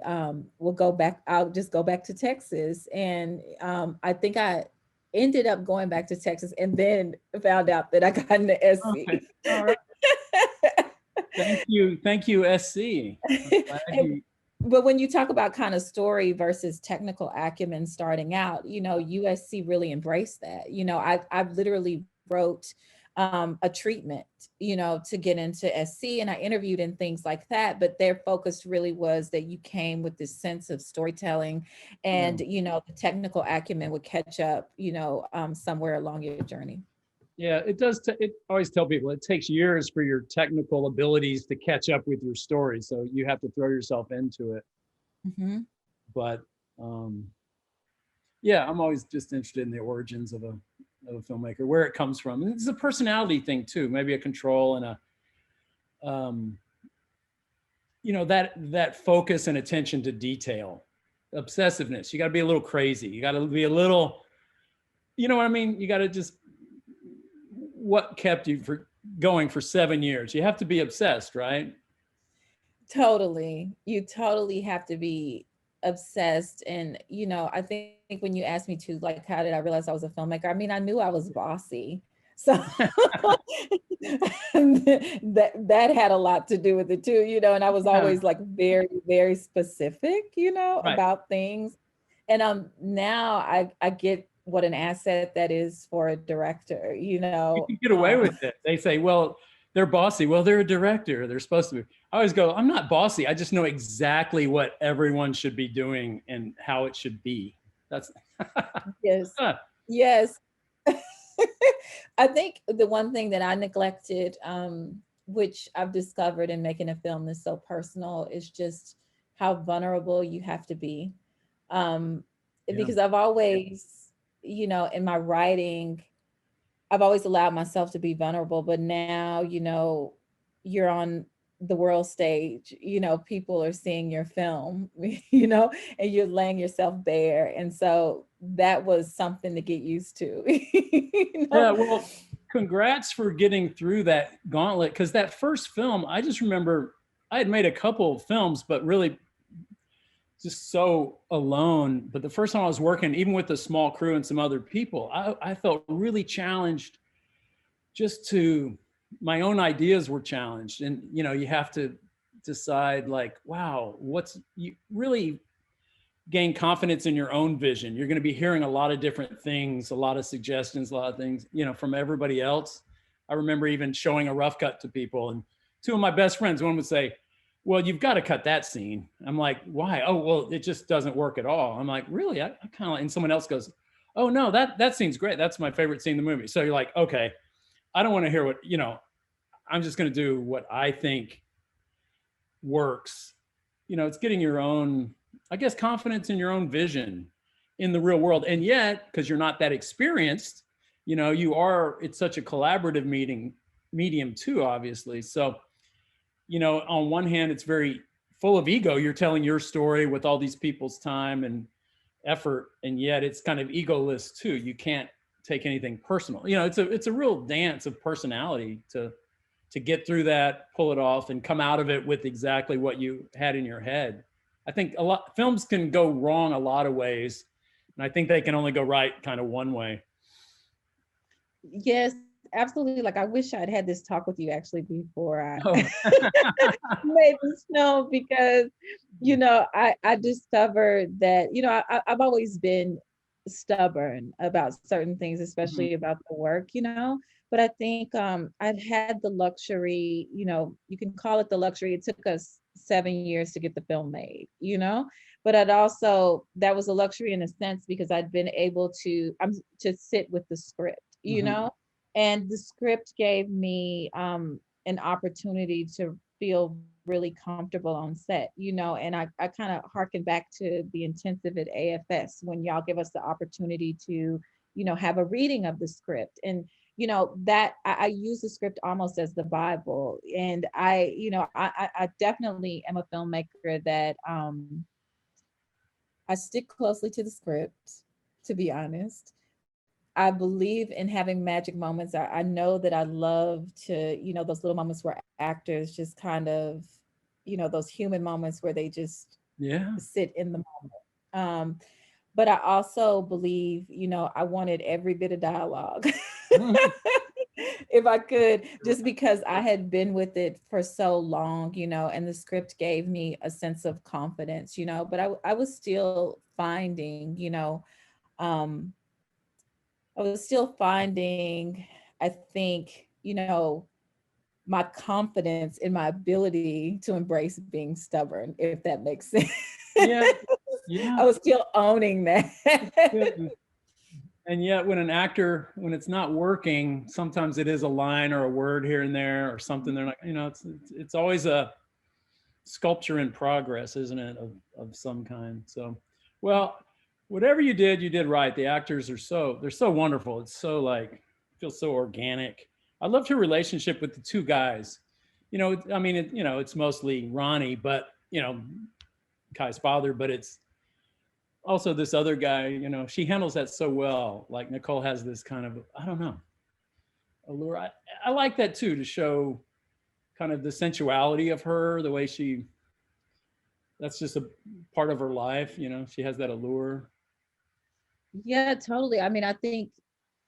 will go back. I'll just go back to Texas. And I think I ended up going back to Texas, and then found out that I got into SC. Okay. All right. Thank you, SC. But when you talk about kind of story versus technical acumen starting out, you know, USC really embraced that. You know, I literally wrote a treatment, you know, to get into SC, and I interviewed and things like that. But their focus really was that you came with this sense of storytelling, and, you know, the technical acumen would catch up, you know, somewhere along your journey. Yeah, it does. It always tell people it takes years for your technical abilities to catch up with your story. So you have to throw yourself into it. But yeah, I'm always just interested in the origins of a filmmaker, where it comes from. And it's a personality thing too, maybe a control and a, you know, that focus and attention to detail, obsessiveness. You got to be a little crazy. You got to be a little, you know what I mean? You got to just, what kept you going for 7 years? You have to be obsessed, right? Totally. You totally have to be obsessed. And, you know, I think when you asked me to, like, how did I realize I was a filmmaker? I mean, I knew I was bossy. So that had a lot to do with it too, you know, and I was always like very, very specific, you know, about things. And now I get what an asset that is for a director, you know. You can get away with it. They say, well, they're bossy. Well, they're a director. They're supposed to be. I always go, I'm not bossy. I just know exactly what everyone should be doing and how it should be. That's yes. Yes. I think the one thing that I neglected, which I've discovered in making a film that's so personal, is just how vulnerable you have to be. Because I've always, you know, in my writing, I've always allowed myself to be vulnerable, but now, you know, you're on the world stage, you know, people are seeing your film, you know, and you're laying yourself bare. And so that was something to get used to. You Yeah, know? well, congrats for getting through that gauntlet. Because that first film, I just remember I had made a couple of films, but really just so alone. But the first time I was working, even with a small crew and some other people, I felt really challenged. Just to my own ideas were challenged, and you know, you have to decide like, wow, what's you really gain confidence in your own vision. You're going to be hearing a lot of different things, a lot of suggestions, a lot of things, you know, from everybody else. I remember even showing a rough cut to people, and two of my best friends, one would say, well, you've got to cut that scene. I'm like, why? Oh, well, it just doesn't work at all. I'm like, really? I kind of, and someone else goes, oh no, that scene's great. That's my favorite scene in the movie. So you're like, okay, I don't want to hear what, you know, I'm just going to do what I think works. You know, it's getting your own, I guess, confidence in your own vision in the real world. And yet, because you're not that experienced, you know, it's such a collaborative medium too, obviously. So, you know, on one hand, it's very full of ego. You're telling your story with all these people's time and effort, and yet it's kind of egoless too. You can't take anything personal. You know, it's a real dance of personality to get through that, pull it off, and come out of it with exactly what you had in your head. I think a lot films can go wrong a lot of ways, and I think they can only go right kind of one way. Yes, absolutely. Like I wish I'd had this talk with you actually before I Oh. made this film, because, you know, I discovered that, you know, I've always been stubborn about certain things, especially about the work, you know. But I think I've had the luxury, you know, you can call it the luxury. It took us 7 years to get the film made, you know. But I'd also, that was a luxury in a sense because I'd been able to to sit with the script, you know, and the script gave me an opportunity to feel really comfortable on set, you know. And I kind of harken back to the intensive at AFS when y'all give us the opportunity to, you know, have a reading of the script. And, you know, that I use the script almost as the Bible. And I, you know, I definitely am a filmmaker that I stick closely to the script, to be honest. I believe in having magic moments. I know that I love to, you know, those little moments where actors just kind of, you know, those human moments where they just Yeah. sit in the moment. But I also believe, you know, I wanted every bit of dialogue. If I could, just because I had been with it for so long, you know, and the script gave me a sense of confidence, you know, but I was still finding, you know, um, I was still finding, I think, you know, my confidence in my ability to embrace being stubborn, if that makes sense. Yeah. Yeah. I was still owning that. And yet when an actor, when it's not working, sometimes it is a line or a word here and there or something. They're not, you know, it's always a sculpture in progress, isn't it, of some kind. So, well, whatever you did right. The actors are they're so wonderful. It's so like, feels so organic. I loved her relationship with the two guys. You know, I mean, you know, it's mostly Ronnie, but, you know, Kai's father, but it's also this other guy, you know, she handles that so well. Like Nicole has this kind of, I don't know, allure. I like that too, to show kind of the sensuality of her, the way that's just a part of her life, you know, she has that allure. Yeah, totally. I mean, I think,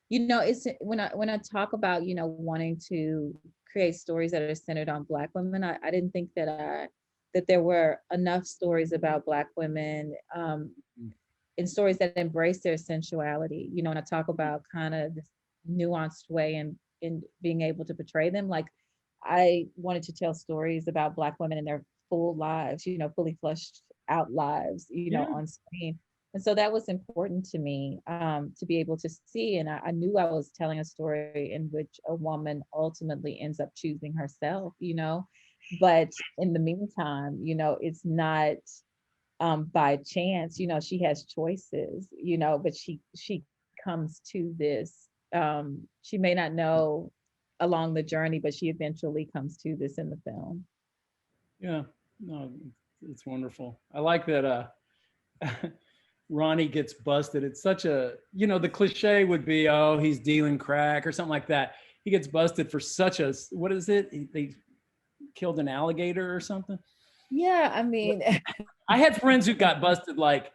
you know, it's when I talk about, you know, wanting to create stories that are centered on Black women, I didn't think that there were enough stories about Black women and stories that embrace their sensuality. You know, and I talk about kind of this nuanced way in being able to portray them. Like I wanted to tell stories about Black women in their full lives, you know, fully fleshed out lives, you know, Yeah. on screen. And so that was important to me, to be able to see. And I knew I was telling a story in which a woman ultimately ends up choosing herself, you know. But in the meantime, you know, it's not by chance, you know, she has choices, you know, but she comes to this she may not know along the journey, but she eventually comes to this in the film. Yeah, no, it's wonderful. I like that Ronnie gets busted. It's such a, you know, the cliche would be, oh, he's dealing crack or something like that. He gets busted for such a, what is it? They killed an alligator or something. Yeah, I mean, I had friends who got busted like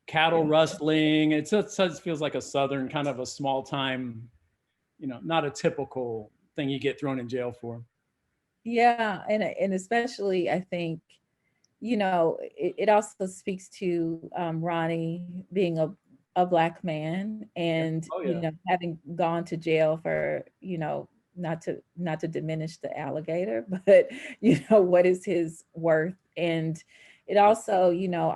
cattle rustling. It just feels like a Southern kind of a small time, you know, not a typical thing you get thrown in jail for. yeah, and especially I think, you know, it also speaks to Ronnie being a Black man, and Oh you yeah. know, having gone to jail for, you know, not to diminish the alligator, but you know, what is his worth? And it also, you know,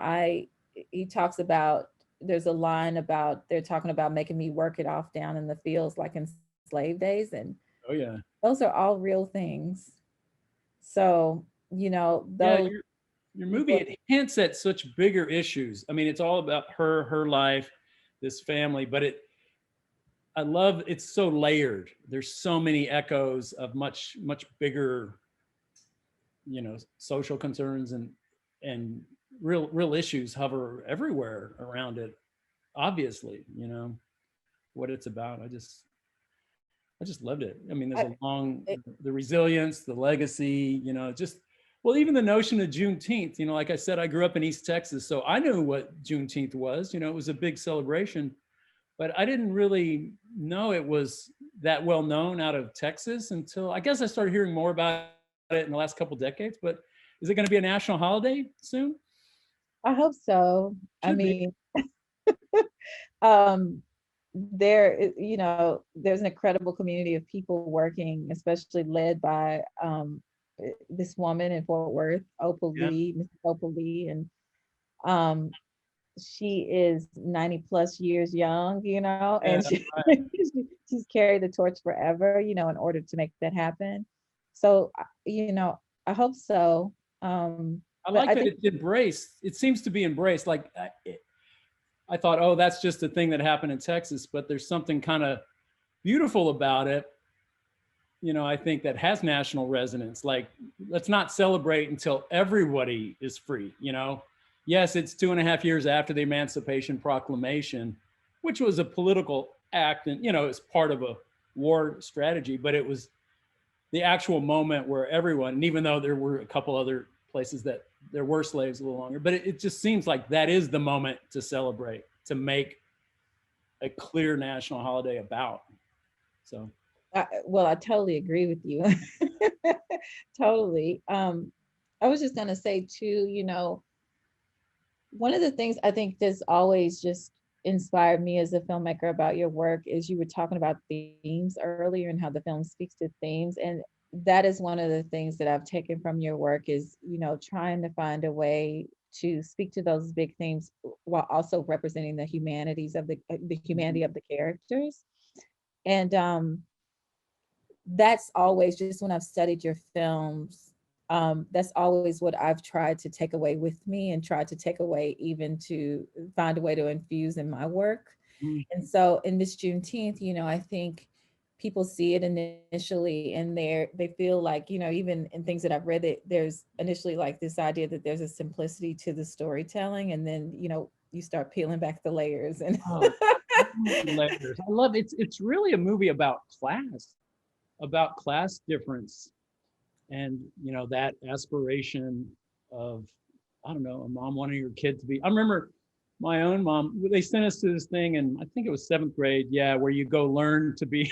he talks about, there's a line about, they're talking about making me work it off down in the fields like in slave days, and Oh yeah. those are all real things. So, you know, Yeah, those your movie, it hints at such bigger issues. I mean, it's all about her life, this family, but I love it's so layered. There's so many echoes of much bigger, you know, social concerns and real issues hover everywhere around it. Obviously, you know what it's about. I just loved it. I mean, there's a long, it- the resilience, the legacy, you know, just, well, even the notion of Juneteenth, you know, like I said, I grew up in East Texas, so I knew what Juneteenth was, you know, it was a big celebration, but I didn't really know it was that well known out of Texas until I guess I started hearing more about it in the last couple decades. But is it going to be a national holiday soon? I hope so. I Should be. mean, um, you know, there's an incredible community of people working, especially led by this woman in Fort Worth, Opal Yeah. Lee, Mrs. Opal Lee, and um, she is 90 plus years young, you know, Yeah, and she's carried the torch forever, you know, in order to make that happen. So, you know, I hope so. I But like I that think, it's embraced. It seems to be embraced. Like I thought, oh, that's just a thing that happened in Texas, but there's something kind of beautiful about it. You know, I think that has national resonance. Like, let's not celebrate until everybody is free. You know, yes, it's 2.5 years after the Emancipation Proclamation, which was a political act, and you know, it's part of a war strategy. But it was the actual moment where everyone, and even though there were a couple other places that there were slaves a little longer, but it just seems like that is the moment to celebrate, to make a clear national holiday about. So well, I totally agree with you. Totally. I was just gonna say too, you know, one of the things I think that's always just inspired me as a filmmaker about your work is you were talking about themes earlier and how the film speaks to themes. And that is one of the things that I've taken from your work is, you know, trying to find a way to speak to those big themes while also representing the humanities of the humanity of the characters. And that's always just when I've studied your films, that's always what I've tried to take away with me and tried to take away even to find a way to infuse in my work. And so in Miss Juneteenth, you know, I think people see it initially and they feel like, you know, even in things that I've read, that there's initially like this idea that there's a simplicity to the storytelling, and then, you know, you start peeling back the layers and oh, layers. I love it. It's really a movie about class difference, and you know that aspiration of, I don't know, a mom wanting your kid to be. I remember my own mom. They sent us to this thing, and I think it was 7th grade. Yeah, where you go learn to be,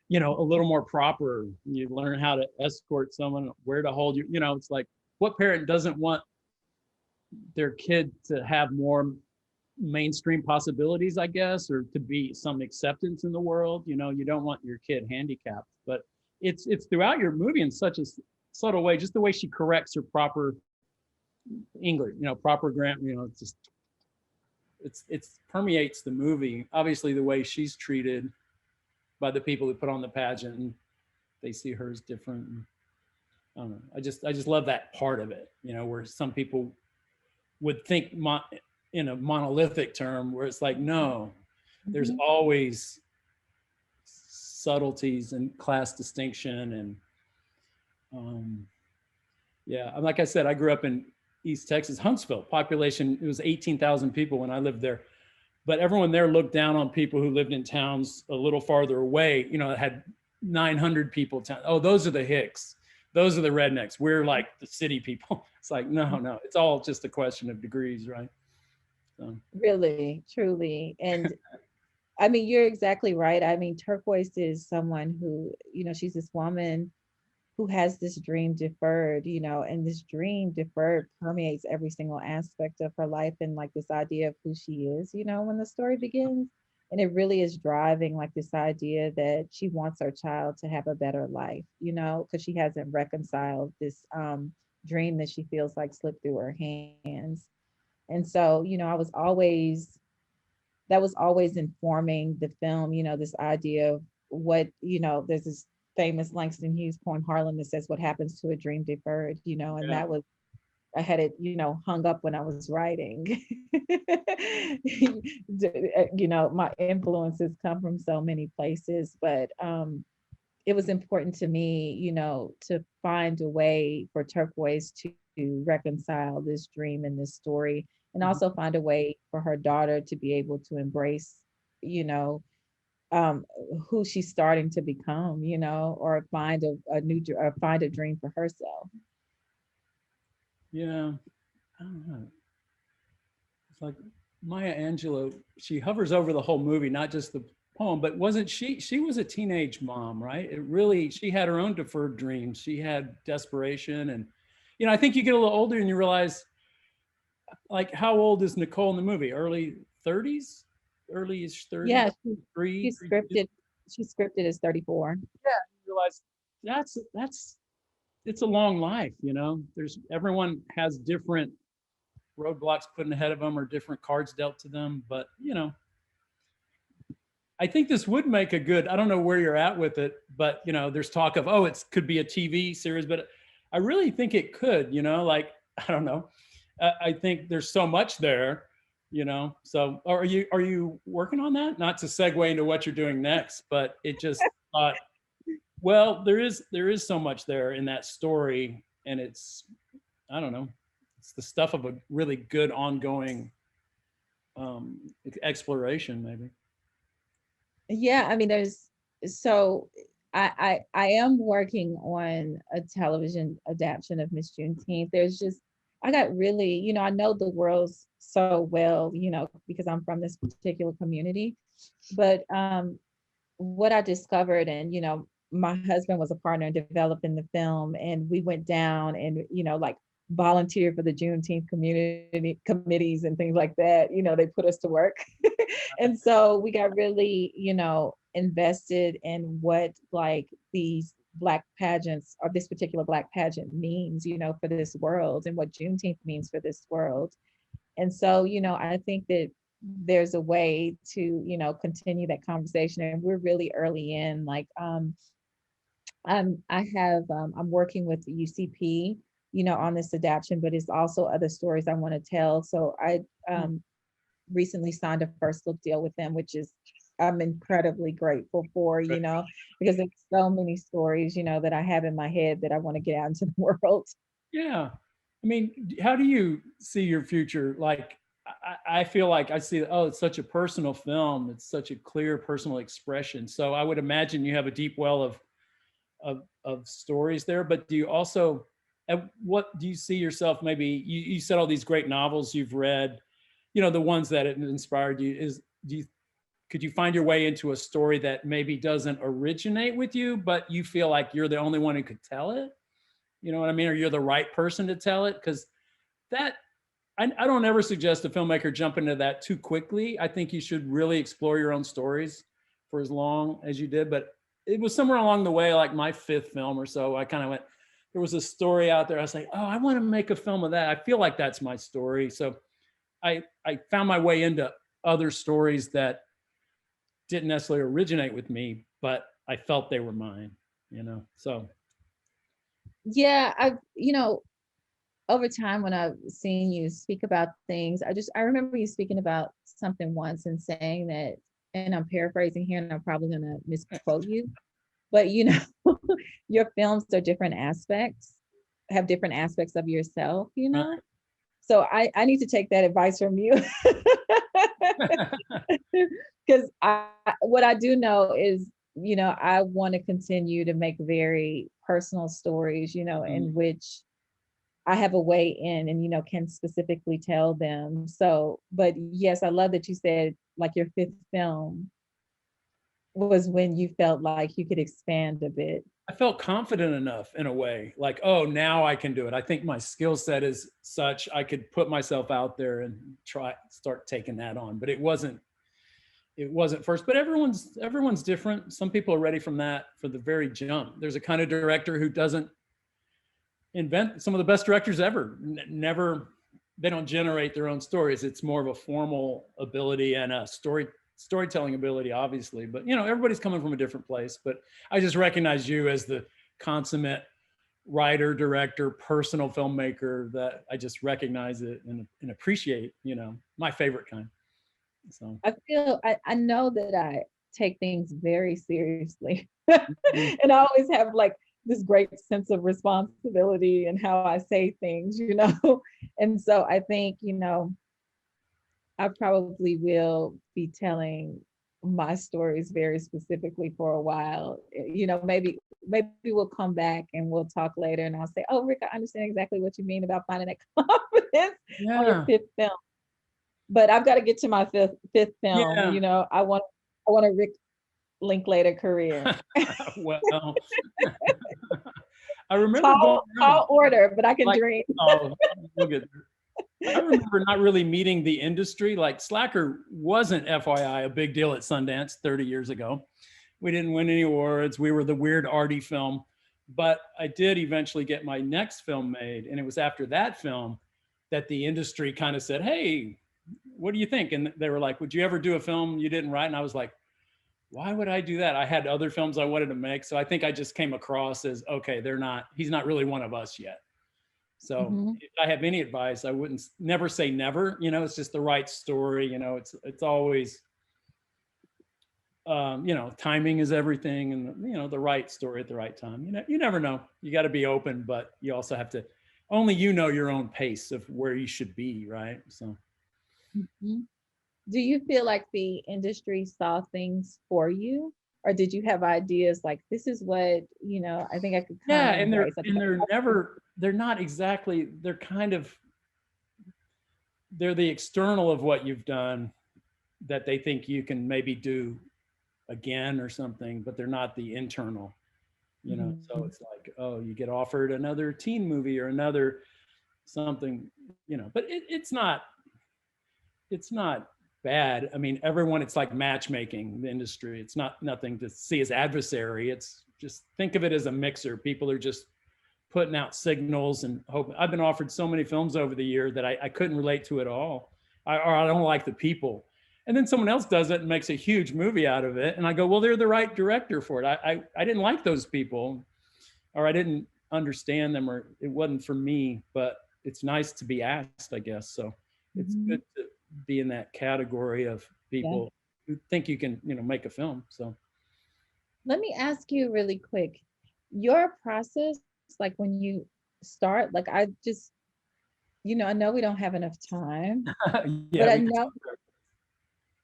you know, a little more proper. You learn how to escort someone, where to hold you. You know, it's like, what parent doesn't want their kid to have more mainstream possibilities, I guess, or to be some acceptance in the world. You know, you don't want your kid handicapped, but it's throughout your movie in such a subtle way, just the way she corrects her proper English, you know, proper grammar, you know, it's just, it's permeates the movie. Obviously the way she's treated by the people who put on the pageant, and they see her as different. I don't know. I just love that part of it, you know, where some people would think in a monolithic term, where it's like, no, there's always subtleties and class distinction. And yeah, like I said, I grew up in East Texas, Huntsville. Population, it was 18,000 people when I lived there. But everyone there looked down on people who lived in towns a little farther away, you know, that had 900 people. Oh, those are the Hicks. Those are the rednecks. We're like the city people. It's like, no, it's all just a question of degrees, right? So. Really, truly. And I mean, you're exactly right. I mean, Turquoise is someone who, you know, she's this woman who has this dream deferred, you know, and this dream deferred permeates every single aspect of her life, and like this idea of who she is, you know, when the story begins. And it really is driving like this idea that she wants her child to have a better life, you know, because she hasn't reconciled this dream that she feels like slipped through her hands. And so, you know, that was always informing the film, you know, this idea of what, you know, there's this famous Langston Hughes poem, Harlem, that says what happens to a dream deferred, you know, and that was, I had it, you know, hung up when I was writing. You know, my influences come from so many places, but it was important to me, you know, to find a way for Turquoise to reconcile this dream and this story, and also find a way for her daughter to be able to embrace, you know, who she's starting to become, you know, or find find a dream for herself. Yeah, I don't know. It's like Maya Angelou, she hovers over the whole movie, not just the poem, but wasn't she was a teenage mom, right? It really, she had her own deferred dreams. She had desperation. And, you know, I think you get a little older and you realize, like, how old is Nicole in the movie? Early 30s? Early-ish 30s? Yeah, Three, she's scripted as 34. Yeah, you realize it's a long life, you know. Everyone has different roadblocks put ahead of them or different cards dealt to them, but you know, I think this would make a good, I don't know where you're at with it, but you know, there's talk of, oh, it could be a TV series, but I really think it could, you know, like, I don't know. I think there's so much there, you know. So are you working on that? Not to segue into what you're doing next, but it just thought, well, there is so much there in that story, and it's, I don't know, it's the stuff of a really good ongoing exploration, maybe. Yeah, I mean, so I am working on a television adaptation of Miss Juneteenth. I got really, you know, I know the world so well, you know, because I'm from this particular community, but what I discovered, and, you know, my husband was a partner in developing the film, and we went down and, you know, like volunteered for the Juneteenth community committees and things like that. You know, they put us to work. And so we got really, you know, invested in what like these Black pageants, or this particular Black pageant, means, you know, for this world, and what Juneteenth means for this world. And so, you know, I think that there's a way to, you know, continue that conversation. And we're really early in, like, I'm working with the UCP, you know, on this adaptation, but it's also other stories I want to tell. So I recently signed a first look deal with them, which is I'm incredibly grateful for, you know, because there's so many stories, you know, that I have in my head that I want to get out into the world. Yeah. I mean, how do you see your future? Like, I feel like I see, oh, it's such a personal film. It's such a clear personal expression. So I would imagine you have a deep well of stories there, but do you also, what do you see yourself, maybe you said all these great novels you've read, you know, the ones that inspired you, could you find your way into a story that maybe doesn't originate with you, but you feel like you're the only one who could tell it? You know what I mean? Or you're the right person to tell it? Because that, I don't ever suggest a filmmaker jump into that too quickly. I think you should really explore your own stories for as long as you did. But it was somewhere along the way, like my fifth film or so, I kind of went, there was a story out there. I was like, oh, I want to make a film of that. I feel like that's my story. So I found my way into other stories that didn't necessarily originate with me, but I felt they were mine, you know, so. Yeah, you know, over time when I've seen you speak about things, I remember you speaking about something once and saying that and I'm paraphrasing here and I'm probably going to misquote you, but you know, your films are different aspects, have different aspects of yourself, you know? So I need to take that advice from you. Because what I do know is, you know, I want to continue to make very personal stories, you know, in which I have a way in and, you know, can specifically tell them. So, but yes, I love that you said like your fifth film was when you felt like you could expand a bit. I felt confident enough in a way, like, oh, now I can do it. I think my skill set is such I could put myself out there and start taking that on. But it wasn't first. But everyone's different. Some people are ready from that for the very jump. There's a kind of director who doesn't invent. Some of the best directors ever never. They don't generate their own stories. It's more of a formal ability and a storytelling ability, obviously, but you know, everybody's coming from a different place. But I just recognize you as the consummate writer, director, personal filmmaker that I just recognize it and appreciate, you know, my favorite kind. So I know that I take things very seriously and I always have like this great sense of responsibility in how I say things, you know? And so I think, you know, I probably will be telling my stories very specifically for a while. You know, maybe we'll come back and we'll talk later and I'll say, oh, Rick, I understand exactly what you mean about finding that confidence on your fifth film. But I've got to get to my fifth film. Yeah. You know, I want a Rick Linklater career. Well, I remember tall order, but I can dream. Oh, we'll get there. I remember not really meeting the industry. Like Slacker wasn't, FYI, a big deal at Sundance 30 years ago. We didn't win any awards. We were the weird arty film. But I did eventually get my next film made. And it was after that film that the industry kind of said, hey, what do you think? And they were like, would you ever do a film you didn't write? And I was like, why would I do that? I had other films I wanted to make. So I think I just came across as, okay, he's not really one of us yet. So if I have any advice, I wouldn't never say never, you know, it's just the right story. You know, it's always, you know, timing is everything and, you know, the right story at the right time. You know, you never know. You got to be open, but you also have to, only you know your own pace of where you should be. Right. So. Do you feel like the industry saw things for you? Or did you have ideas like, this is what, you know, I think I could kind of embrace. They're not exactly, they're the external of what you've done that they think you can maybe do again or something, but they're not the internal, you know? So it's like, oh, you get offered another teen movie or another something, you know, but it's not bad. I mean, it's like matchmaking, the industry. It's nothing to see as adversary. It's just, think of it as a mixer. People are just putting out signals and hope. I've been offered so many films over the year that I couldn't relate to at all. Or I don't like the people. And then someone else does it and makes a huge movie out of it. And I go, well, they're the right director for it. I didn't like those people, or I didn't understand them, or it wasn't for me, but it's nice to be asked, I guess. So it's good to be in that category of people who think you can, you know, make a film. So let me ask you really quick, your process, like when you start, like I just, you know, I know we don't have enough time, but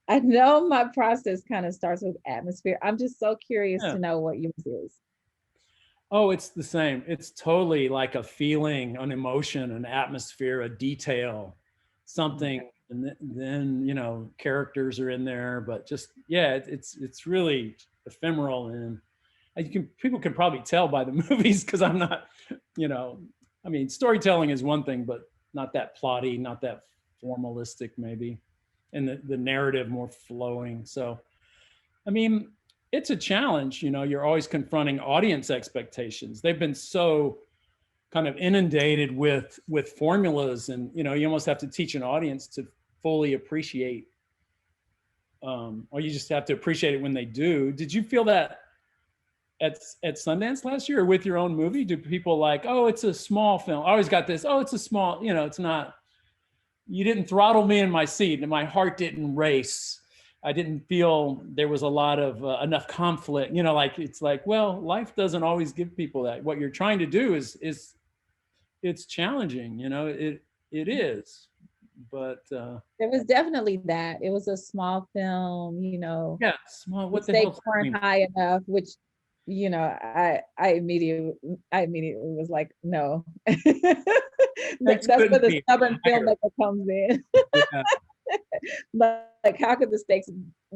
I know my process kind of starts with atmosphere. I'm just so curious to know what yours is. Oh, it's the same. It's totally like a feeling, an emotion, an atmosphere, a detail, something. And then, you know, characters are in there, but just, yeah, it's really ephemeral. And people can probably tell by the movies, because I'm not, you know, I mean, storytelling is one thing, but not that plotty, not that formalistic maybe. And the narrative more flowing. So, I mean, it's a challenge, you know, you're always confronting audience expectations. They've been so kind of inundated with formulas, and, you know, you almost have to teach an audience to fully appreciate, or you just have to appreciate it when they do. Did you feel that at Sundance last year, or with your own movie? Do people like, oh, it's a small film? I always got this, oh, it's a small, you know, it's not, you didn't throttle me in my seat and my heart didn't race I didn't feel there was a lot of enough conflict, you know, like, it's like, well, life doesn't always give people that. What you're trying to do is it's challenging, you know, it is, but There was definitely that. It was a small film, you know, yeah, small, the what the hell stakes does that weren't mean? high enough, which, you know, I immediately was like, no. Thanks That's where couldn't the be stubborn higher. filmmaker comes in. Yeah, Like, how could the stakes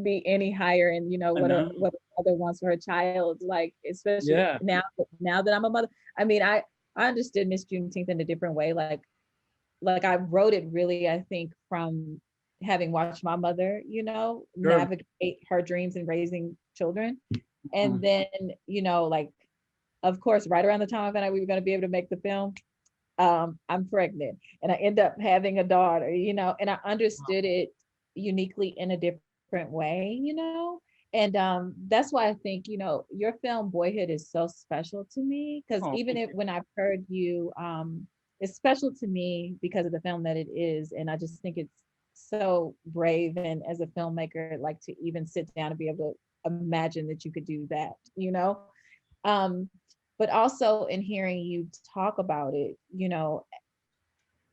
be any higher? And you know I what a know. mother wants for her child, like especially Yeah, now that I'm a mother. I mean, I understood Miss Juneteenth in a different way. Like I wrote it really, I think, from having watched my mother, you know, sure. navigate her dreams in raising children. And Mhm. then, you know, like, of course, right around the time I found out we were going to be able to make the film, I'm pregnant and I end up having a daughter, you know, and I understood it uniquely in a different way, you know. And that's why I think, you know, your film Boyhood is so special to me, because Oh, even thank if when I've heard you, it's special to me because of the film that it is. And I just think it's so brave, and as a filmmaker, like to even sit down and be able to imagine that you could do that, you know. Um, but also in hearing you talk about it, you know,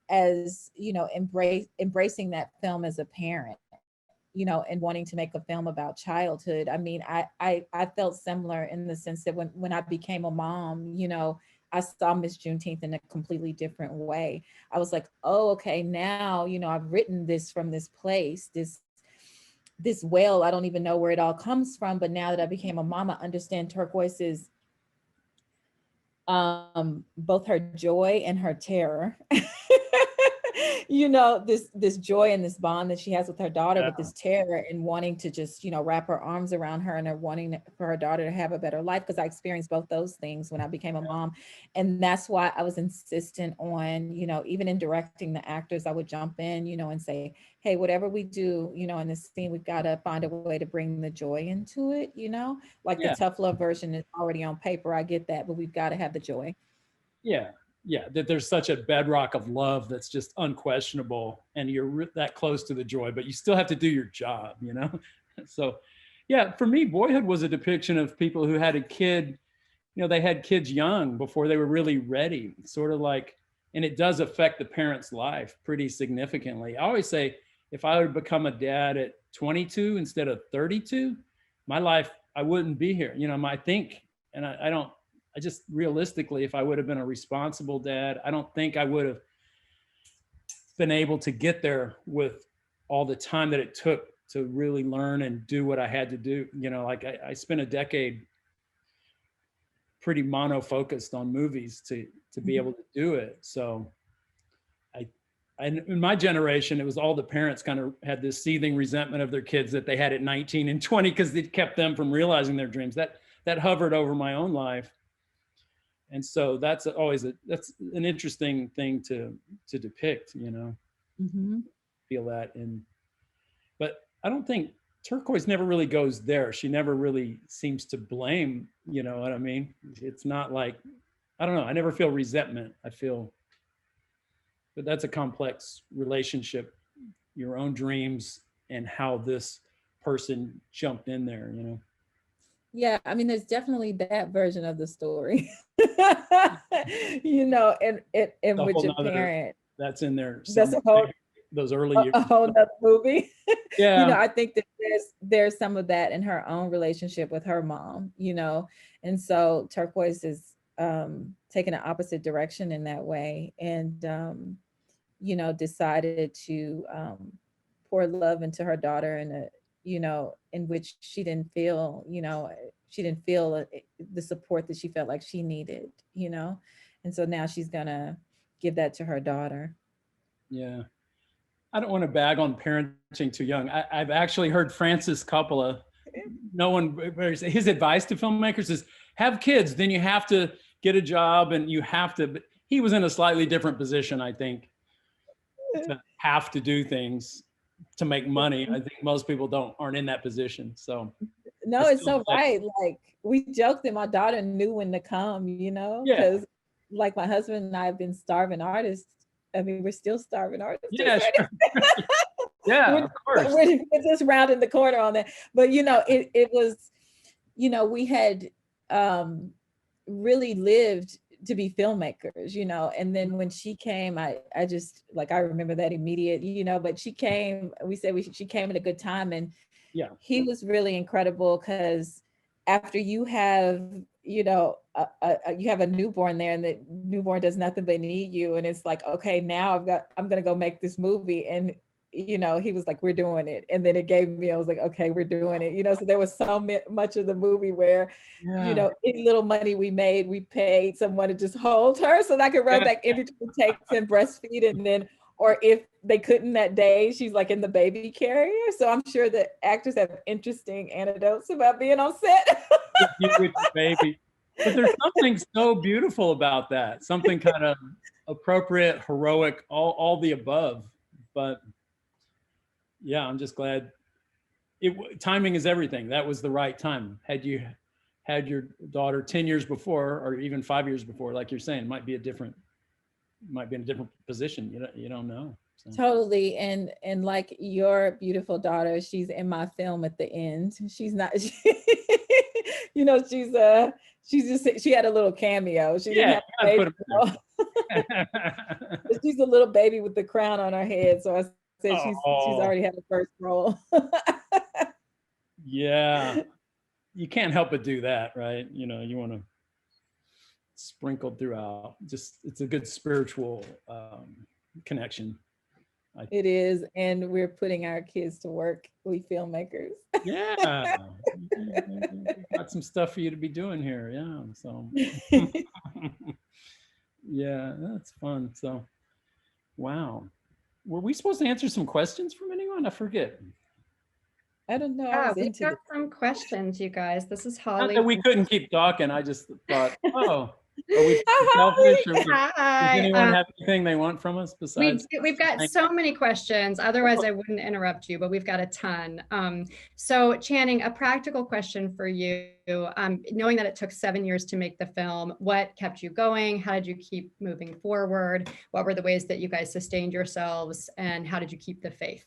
as you know, embracing that film as a parent, you know, and wanting to make a film about childhood. I mean, I felt similar in the sense that when I became a mom, you know, I saw Miss Juneteenth in a completely different way. I was like, oh, okay, now, you know, I've written this from this place, this well, I don't even know where it all comes from, but now that I became a mom, I understand Turquoise's both her joy and her terror. You know, this joy and this bond that she has with her daughter, yeah, but this terror and wanting to just, you know, wrap her arms around her and her wanting for her daughter to have a better life, because I experienced both those things when I became a mom. And that's why I was insistent on, you know, even in directing the actors, I would jump in, you know, and say, hey, whatever we do, you know, in this scene, we've got to find a way to bring the joy into it, you know, like the yeah, tough love version is already on paper. I get that, but we've got to have the joy. yeah, yeah. That there's such a bedrock of love that's just unquestionable, and you're that close to the joy, but you still have to do your job, you know. So, yeah, for me, Boyhood was a depiction of people who had a kid. You know, they had kids young before they were really ready, sort of like, and it does affect the parent's life pretty significantly. I always say, if I would become a dad at 22 instead of 32, my life, I wouldn't be here. You know, I think, and I don't, I just realistically, if I would have been a responsible dad, I don't think I would have been able to get there with all the time that it took to really learn and do what I had to do. You know, like I spent a decade pretty mono-focused on movies to be able to do it. So I, in my generation, it was all the parents kind of had this seething resentment of their kids that they had at 19 and 20 because it kept them from realizing their dreams. That hovered over my own life. And so that's always that's an interesting thing to depict, you know, Mm-hmm. feel that in, but I don't think Turquoise never really goes there. She never really seems to blame, you know what I mean? It's not like, I don't know, I never feel resentment. I feel, but that's a complex relationship, your own dreams and how this person jumped in there, you know? Yeah, I mean, there's definitely that version of the story, you know, in A which whole a nother, parent, that's in there that's somewhere, those early years. a whole nother movie. You know, Yeah, I think that there's some of that in her own relationship with her mom, you know, and so Turquoise is taking an opposite direction in that way, and you know, decided to pour love into her daughter in a, you know, in which she didn't feel, you know, she didn't feel the support that she felt like she needed, you know, and so now she's gonna give that to her daughter. yeah. I don't want to bag on parenting too young. I've actually heard Francis Coppola, no one, his advice to filmmakers is have kids, then you have to get a job and you have to, but he was in a slightly different position, I think, to have to do things to make money. I think most people aren't in that position. So I No, it's still so say, right. Like we joked that my daughter knew when to come, you know, yeah, because like my husband and I have been starving artists. I mean, we're still starving artists to a yeah, certain sure. extent. Yeah, of course. we're just rounding the corner on that. But it was, we had really lived to be filmmakers, and then when she came, I just like, I remember that immediate, but she came, she came at a good time, and Yeah. he was really incredible because after you have, you have a newborn there, and the newborn does nothing but need you, and it's like, okay, now I'm gonna go make this movie, and he was like, we're doing it, and then it gave me, I was like, okay, we're doing it, so there was so much of the movie where any little money we made, we paid someone to just hold her so that I could run back in between takes and breastfeed, and then, or if they couldn't that day, she's like in the baby carrier. So I'm sure that actors have interesting anecdotes about being on set. With you with the baby. But there's something so beautiful about that. Something kind of appropriate, heroic, all the above. But yeah, I'm just glad. Timing is everything. That was the right time. Had you had your daughter 10 years before, or even 5 years before, like you're saying, might be in a different position. You don't know. So. Totally. And like your beautiful daughter, she's in my film at the end. She's not, she had a little cameo. She didn't have a baby. She's a little baby with the crown on her head. So I said she's already had a first role. Yeah. You can't help but do that, right? You want to sprinkle throughout. Just, it's a good spiritual connection. It is, and we're putting our kids to work. We filmmakers. Yeah, got some stuff for you to be doing here. Yeah, so yeah, that's fun. So, wow, were we supposed to answer some questions from anyone? I forget. I don't know. Yeah, we've got some questions, you guys. This is Holly. Not that we couldn't keep talking. I just thought, oh. Are we selfish? Does anyone have anything they want from us besides? We've got so many questions. Otherwise, I wouldn't interrupt you, but we've got a ton. So Channing, a practical question for you. Knowing that it took 7 years to make the film, what kept you going? How did you keep moving forward? What were the ways that you guys sustained yourselves? And how did you keep the faith?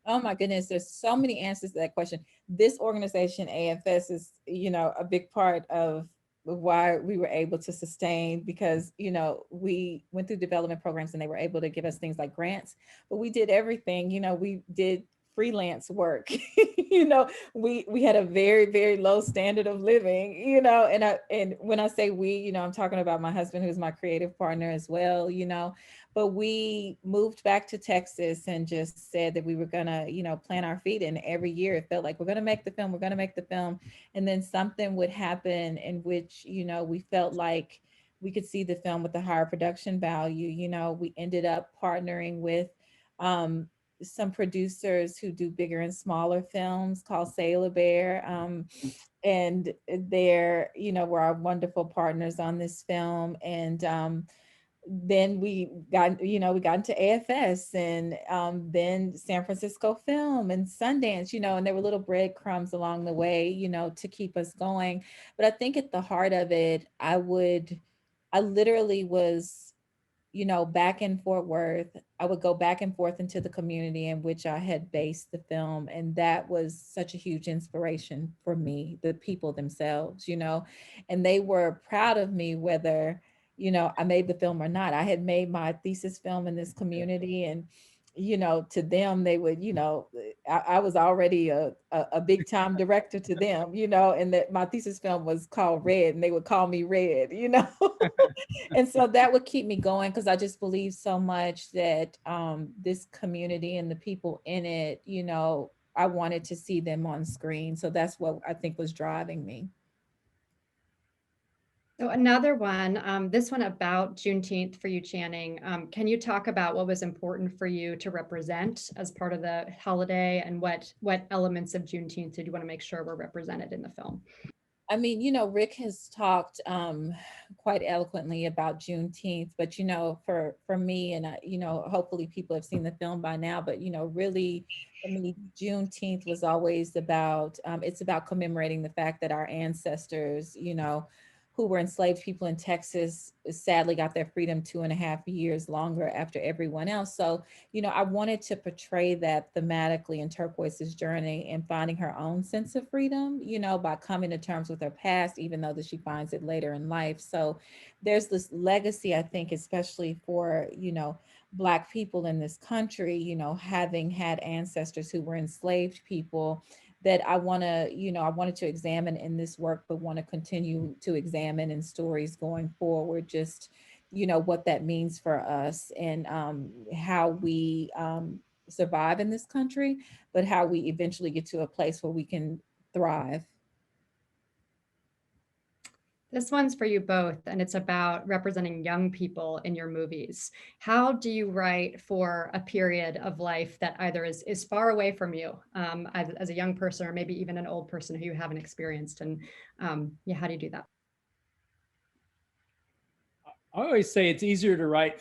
Oh my goodness, there's so many answers to that question. This organization, AFS, is, a big part of why we were able to sustain, because we went through development programs and they were able to give us things like grants, but we did everything. We did freelance work. We had a very, very low standard of living, and when I say we, I'm talking about my husband, who's my creative partner as well, but we moved back to Texas and just said that we were gonna, plant our feet in. Every year it felt like we're gonna make the film, and then something would happen in which, we felt like we could see the film with a higher production value. We ended up partnering with some producers who do bigger and smaller films called Sailor Bear. And they're, were our wonderful partners on this film. And then we got into AFS, and then San Francisco Film and Sundance, and there were little breadcrumbs along the way, to keep us going. But I think at the heart of it, I literally was, back in Fort Worth. I would go back and forth into the community in which I had based the film. And that was such a huge inspiration for me, the people themselves, and they were proud of me, whether, I made the film or not. I had made my thesis film in this community, and, to them, they would, I was already a big time director to them, and that my thesis film was called Red, and they would call me Red, And so that would keep me going, because I just believe so much that this community and the people in it, I wanted to see them on screen. So that's what I think was driving me. So another one, this one about Juneteenth for you, Channing. Can you talk about what was important for you to represent as part of the holiday, and what elements of Juneteenth did you want to make sure were represented in the film? I mean, Rick has talked quite eloquently about Juneteenth, but, for me, and, hopefully people have seen the film by now, but, really, for me, Juneteenth was always about, it's about commemorating the fact that our ancestors, who were enslaved people in Texas sadly got their freedom 2.5 years longer after everyone else. So, I wanted to portray that thematically in Turquoise's journey and finding her own sense of freedom, by coming to terms with her past, even though that she finds it later in life. So there's this legacy, I think, especially for, Black people in this country, having had ancestors who were enslaved people, that I wanted to examine in this work, but want to continue to examine in stories going forward, just, what that means for us, and how we survive in this country, but how we eventually get to a place where we can thrive. This one's for you both, and it's about representing young people in your movies. How do you write for a period of life that either is far away from you as a young person, or maybe even an old person who you haven't experienced? And yeah, how do you do that? I always say it's easier to write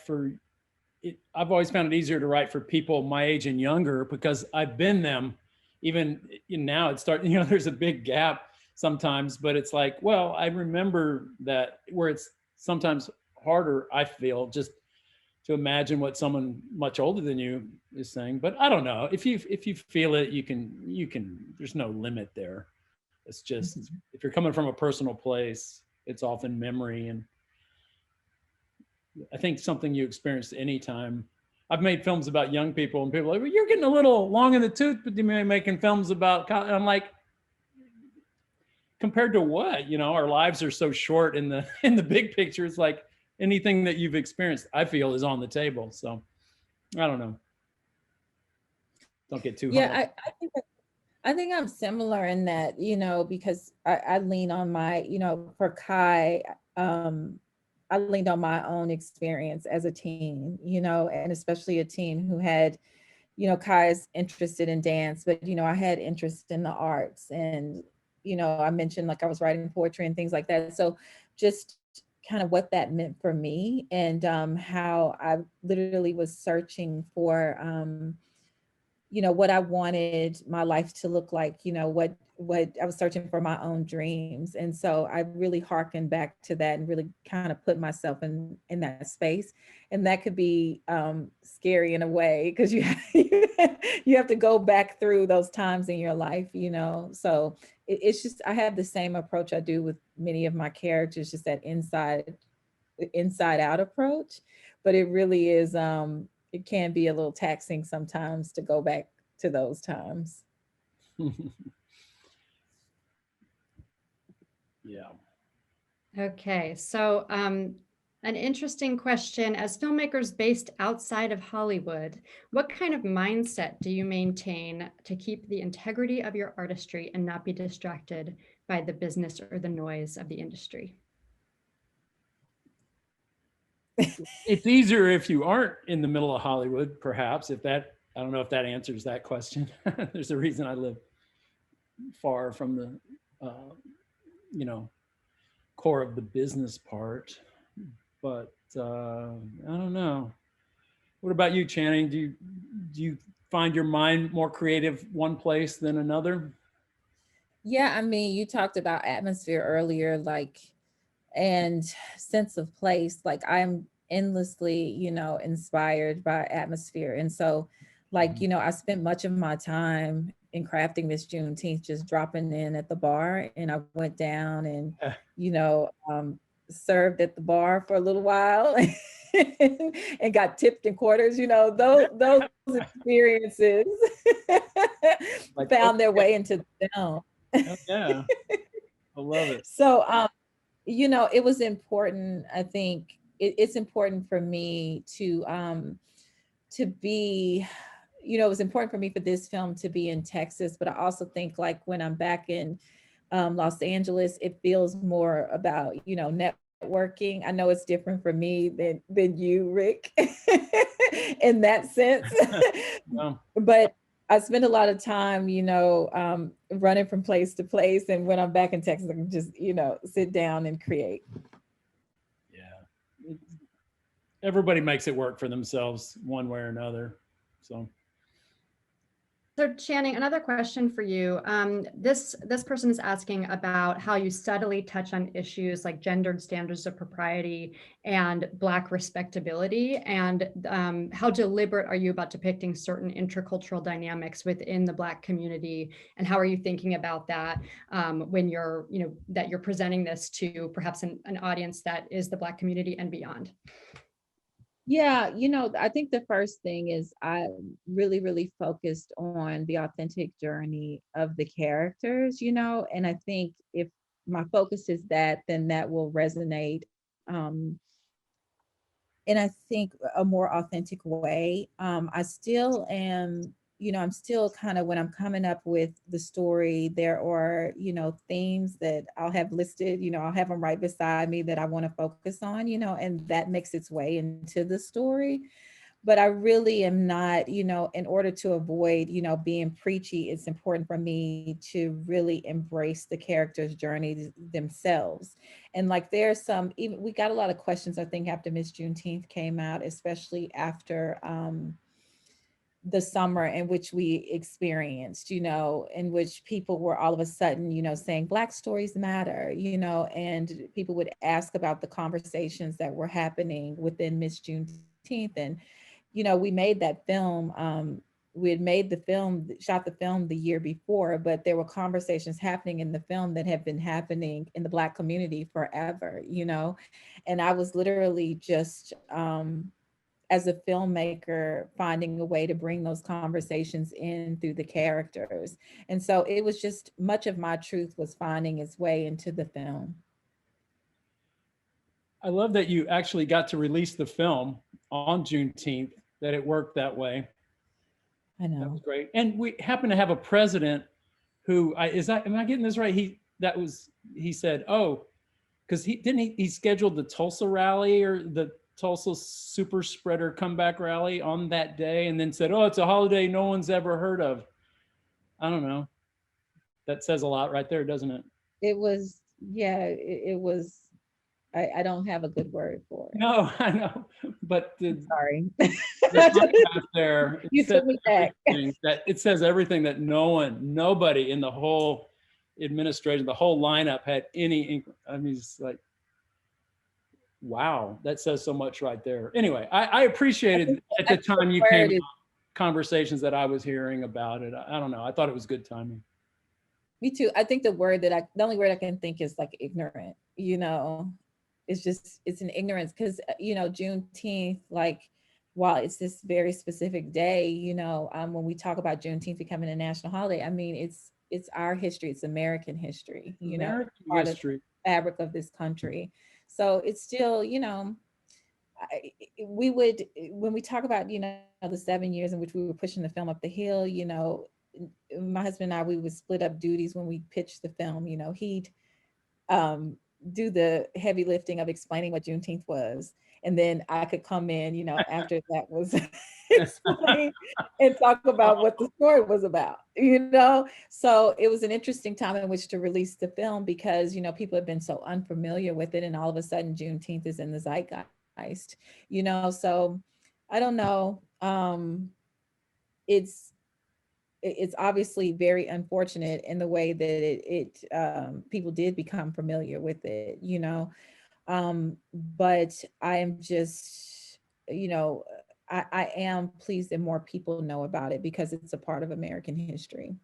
I've always found it easier to write for people my age and younger, because I've been them. Even now it's starting, there's a big gap sometimes, but it's like, well, I remember that, where it's sometimes harder, I feel, just to imagine what someone much older than you is saying. But I don't know, if you feel it, you can, there's no limit there. It's just, if you're coming from a personal place, it's often memory. And I think something you experience anytime. I've made films about young people, and people are like, well, you're getting a little long in the tooth, but you're making films about, and I'm like, compared to what? Our lives are so short in the big picture. It's like anything that you've experienced, I feel, is on the table. So I don't know. Don't get too hung up. I think I'm similar in that, because I lean on my, for Kai, I leaned on my own experience as a teen, and especially a teen who had, Kai's interested in dance, but, I had interest in the arts, and, I mentioned like I was writing poetry and things like that. So just kind of what that meant for me, and how I literally was searching for, what I wanted my life to look like, what I was searching for, my own dreams. And so I really hearkened back to that and really kind of put myself in that space. And that could be scary in a way, because you have to go back through those times in your life, so it's just, I have the same approach I do with many of my characters, just that inside out approach. But it really is, it can be a little taxing sometimes to go back to those times. Yeah. Okay, so an interesting question. As filmmakers based outside of Hollywood, what kind of mindset do you maintain to keep the integrity of your artistry and not be distracted by the business or the noise of the industry? It's easier if you aren't in the middle of Hollywood, perhaps. I don't know if that answers that question. There's a reason I live far from the, core of the business part. But I don't know. What about you, Channing? Do you find your mind more creative one place than another? Yeah, I mean, you talked about atmosphere earlier, and sense of place. Like, I'm endlessly, inspired by atmosphere. And so, I spent much of my time in crafting Miss Juneteenth just dropping in at the bar, and I went down and, served at the bar for a little while and got tipped in quarters, those experiences found their way into the film. Yeah, I love it. So, it was important. I think it's important for me to be, it was important for me for this film to be in Texas, but I also think, like, when I'm back in Los Angeles, it feels more about, networking. I know it's different for me than you, Rick, in that sense. Yeah. But I spend a lot of time, running from place to place. And when I'm back in Texas, I can just, sit down and create. Yeah. Everybody makes it work for themselves one way or another. So So Channing, another question for you. This person is asking about how you subtly touch on issues like gendered standards of propriety and Black respectability, and how deliberate are you about depicting certain intercultural dynamics within the Black community, and how are you thinking about that when you're, that you're presenting this to perhaps an audience that is the Black community and beyond? Yeah, I think the first thing is I really focused on the authentic journey of the characters, and I think if my focus is that, then that will resonate in, I think, a more authentic way. I still am, I'm still kind of, when I'm coming up with the story, there are, themes that I'll have listed, I'll have them right beside me that I want to focus on, and that makes its way into the story. But I really am not, in order to avoid, being preachy, it's important for me to really embrace the characters' journeys themselves. And like there's some, even we got a lot of questions, I think, after Miss Juneteenth came out, especially after the summer in which we experienced, in which people were all of a sudden, saying Black stories matter, and people would ask about the conversations that were happening within Miss Juneteenth. And we made that film. We had made the film, shot the film the year before, but there were conversations happening in the film that have been happening in the Black community forever, and I was literally just, as a filmmaker, finding a way to bring those conversations in through the characters. And so it was just, much of my truth was finding its way into the film. I love that you actually got to release the film on Juneteenth, that it worked that way. I know. That was great. And we happen to have a president who, am I getting this right? He said, oh, because he scheduled the Tulsa rally or the Tulsa super spreader comeback rally on that day, and then said, oh, it's a holiday no one's ever heard of. I don't know. That says a lot right there, doesn't it? It was, yeah, it was, I don't have a good word for it. No, I know, but Sorry. the there, You took me back. That it says everything that nobody in the whole administration, the whole lineup had any, I mean, it's like, wow, that says so much right there. Anyway, I appreciated at the time you came out, conversations that I was hearing about it. I don't know. I thought it was good timing. Me too. I think the only word I can think is like ignorant, it's an ignorance, because, Juneteenth, like, while it's this very specific day, when we talk about Juneteenth becoming a national holiday, I mean, it's our history, it's American history, American part history. of the fabric of this country. So it's still, we would, when we talk about, the 7 years in which we were pushing the film up the hill, my husband and I, we would split up duties when we pitched the film. He'd do the heavy lifting of explaining what Juneteenth was, and then I could come in, after that was explained, and talk about what the story was about, So it was an interesting time in which to release the film, because, people have been so unfamiliar with it, and all of a sudden Juneteenth is in the zeitgeist, so I don't know. It's obviously very unfortunate in the way that people did become familiar with it, but I am just, I am pleased that more people know about it, because it's a part of American history.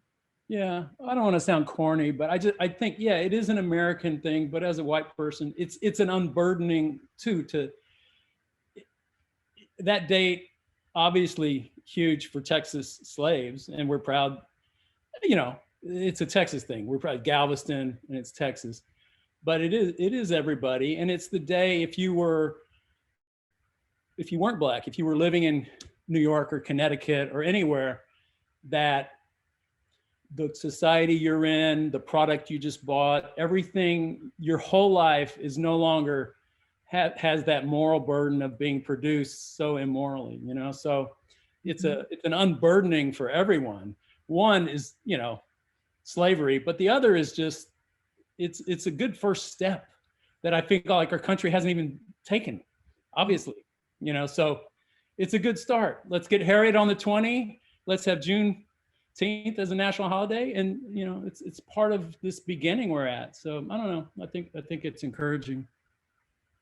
Yeah, I don't want to sound corny, but I think, yeah, it is an American thing, but as a white person, it's an unburdening too, to that date, obviously huge for Texas slaves, and we're proud, it's a Texas thing. We're proud of Galveston, and it's Texas, but it is everybody. And it's the day, if you weren't Black, if you were living in New York or Connecticut or anywhere, that the society you're in, the product you just bought, everything, your whole life is no longer has that moral burden of being produced so immorally, so it's an unburdening for everyone. One is, slavery, but the other is just, it's a good first step that I think like our country hasn't even taken, obviously, so it's a good start. Let's get Harriet on the 20. Let's have Juneteenth Juneteenth as a national holiday, and you know, it's part of this beginning we're at. So I don't know. I think it's encouraging.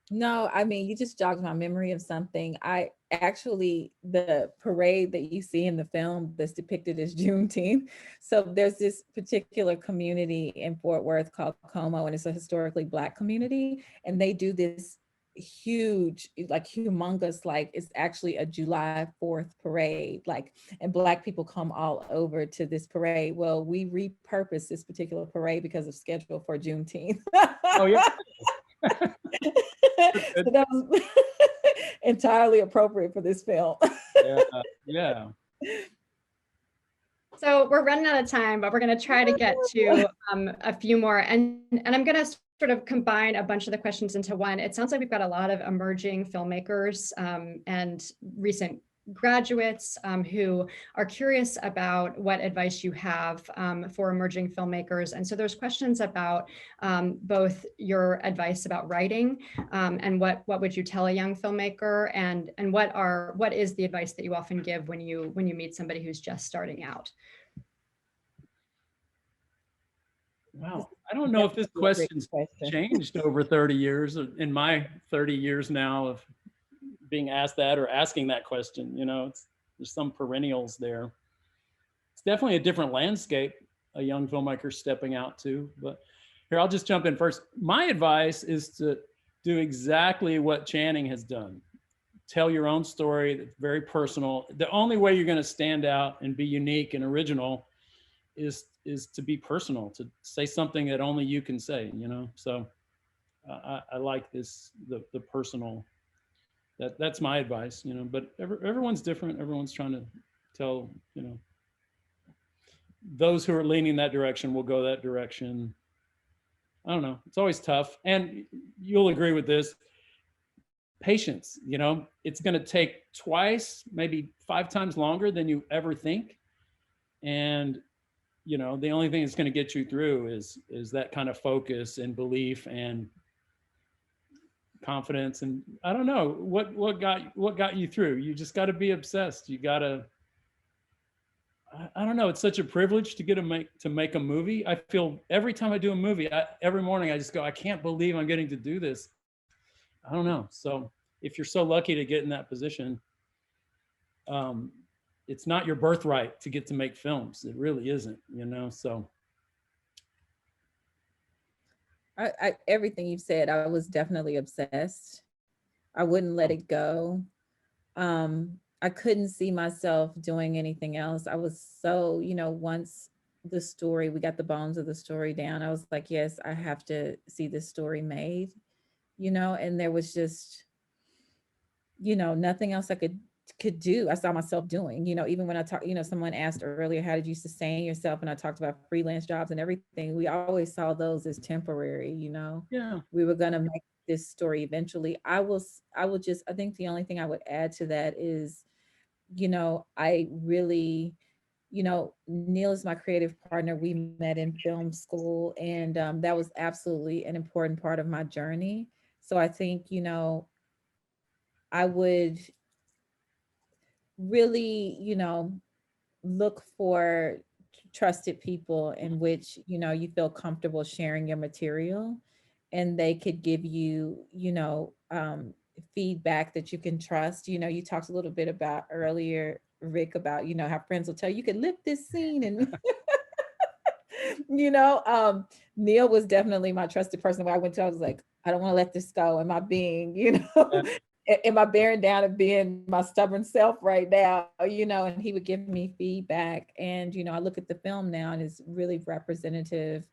No, I mean, you just jogged my memory of something. I actually, the parade that you see in the film that's depicted as Juneteenth. So there's this particular community in Fort Worth called Como, and it's a historically Black community. And they do this huge, like humongous, like it's actually a July 4th parade, like, and Black people come all over to this parade. Well, we repurposed this particular parade because of schedule for Juneteenth. Oh yeah. So that was entirely appropriate for this film. Yeah, yeah. So we're running out of time, but we're going to try to get to a few more. And I'm going to sort of combine a bunch of the questions into one. It sounds like we've got a lot of emerging filmmakers and recent graduates who are curious about what advice you have for emerging filmmakers. And so there's questions about both your advice about writing and what would you tell a young filmmaker, and what is the advice that you often give when you meet somebody who's just starting out? Wow. I don't know if this question's changed over 30 years, in my 30 years now of being asked that or asking that question. You know, there's some perennials there. It's definitely a different landscape a young filmmaker stepping out to. But here, I'll just jump in first. My advice is to do exactly what Channing has done. Tell your own story that's very personal. The only way you're going to stand out and be unique and original is to be personal, to say something that only you can say, you know? So I like this, the personal. That's my advice, you know, but everyone's different. Everyone's trying to tell, you know, those who are leaning that direction will go that direction. I don't know. It's always tough. And you'll agree with this. Patience, you know, it's going to take twice, maybe 5 times longer than you ever think. And, you know, the only thing that's going to get you through is that kind of focus and belief and confidence. And I don't know what got you through. You just got to be obsessed. You got to, I don't know. It's such a privilege to get to make a movie. I feel every time I do a movie, every morning I just go, I can't believe I'm getting to do this. I don't know. So if you're so lucky to get in that position, it's not your birthright to get to make films. It really isn't, you know, so. Everything you've said, I was definitely obsessed. I wouldn't let it go. I couldn't see myself doing anything else. I was so, you know, once the story, we got the bones of the story down, I was like, yes, I have to see this story made, you know, and there was just, you know, nothing else I could do. I saw myself doing, you know, even when I talk, you know, someone asked earlier, how did you sustain yourself? And I talked about freelance jobs and everything. We always saw those as temporary, you know. Yeah. We were going to make this story eventually. I think the only thing I would add to that is, you know, I really, you know, Neil is my creative partner. We met in film school, and that was absolutely an important part of my journey. So I think, you know, I would really, you know, look for trusted people in which, you know, you feel comfortable sharing your material, and they could give you, you know, feedback that you can trust. You know, you talked a little bit about earlier, Rick, about, you know, how friends will tell you can lift this scene and you know, Neil was definitely my trusted person. When I went to, I was like, I don't want to let this go. Am I being, you know, am I bearing down and being my stubborn self right now, you know? And he would give me feedback. And, you know, I look at the film now and it's really representative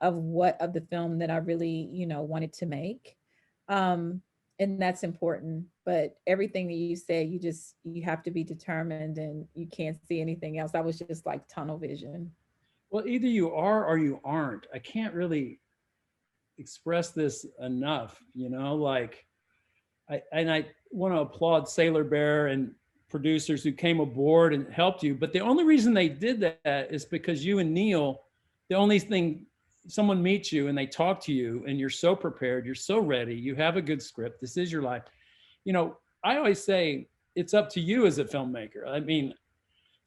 of the film that I really, you know, wanted to make. And that's important. But everything that you said, you have to be determined and you can't see anything else. I was just like tunnel vision. Well, either you are or you aren't. I can't really express this enough, you know, like, I want to applaud Sailor Bear and producers who came aboard and helped you. But the only reason they did that is because you and Neil, the only thing, someone meets you and they talk to you and you're so prepared, you're so ready, you have a good script, this is your life. You know, I always say it's up to you as a filmmaker. I mean,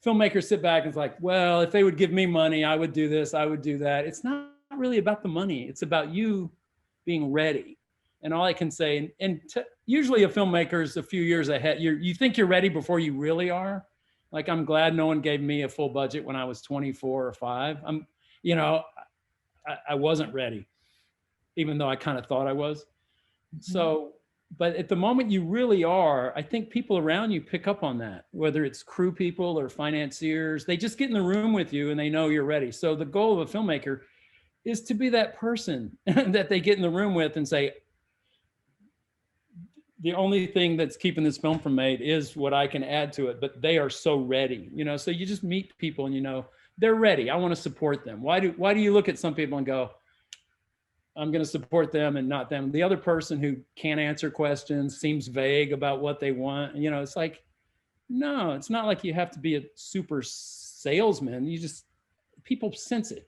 filmmakers sit back and it's like, well, if they would give me money, I would do this, I would do that. It's not really about the money. It's about you being ready. And all I can say, usually a filmmaker's a few years ahead. You think you're ready before you really are. Like, I'm glad no one gave me a full budget when I was 24 or 5. I wasn't ready, even though I kind of thought I was. So, but at the moment you really are, I think people around you pick up on that, whether it's crew people or financiers, they just get in the room with you and they know you're ready. So the goal of a filmmaker is to be that person that they get in the room with and say, the only thing that's keeping this film from made is what I can add to it, but they are so ready, so you just meet people and they're ready. I want to support them. Why do you look at some people and go, I'm going to support them and not them? The other person who can't answer questions, seems vague about what they want. It's like, no, it's not like you have to be a super salesman. People sense it,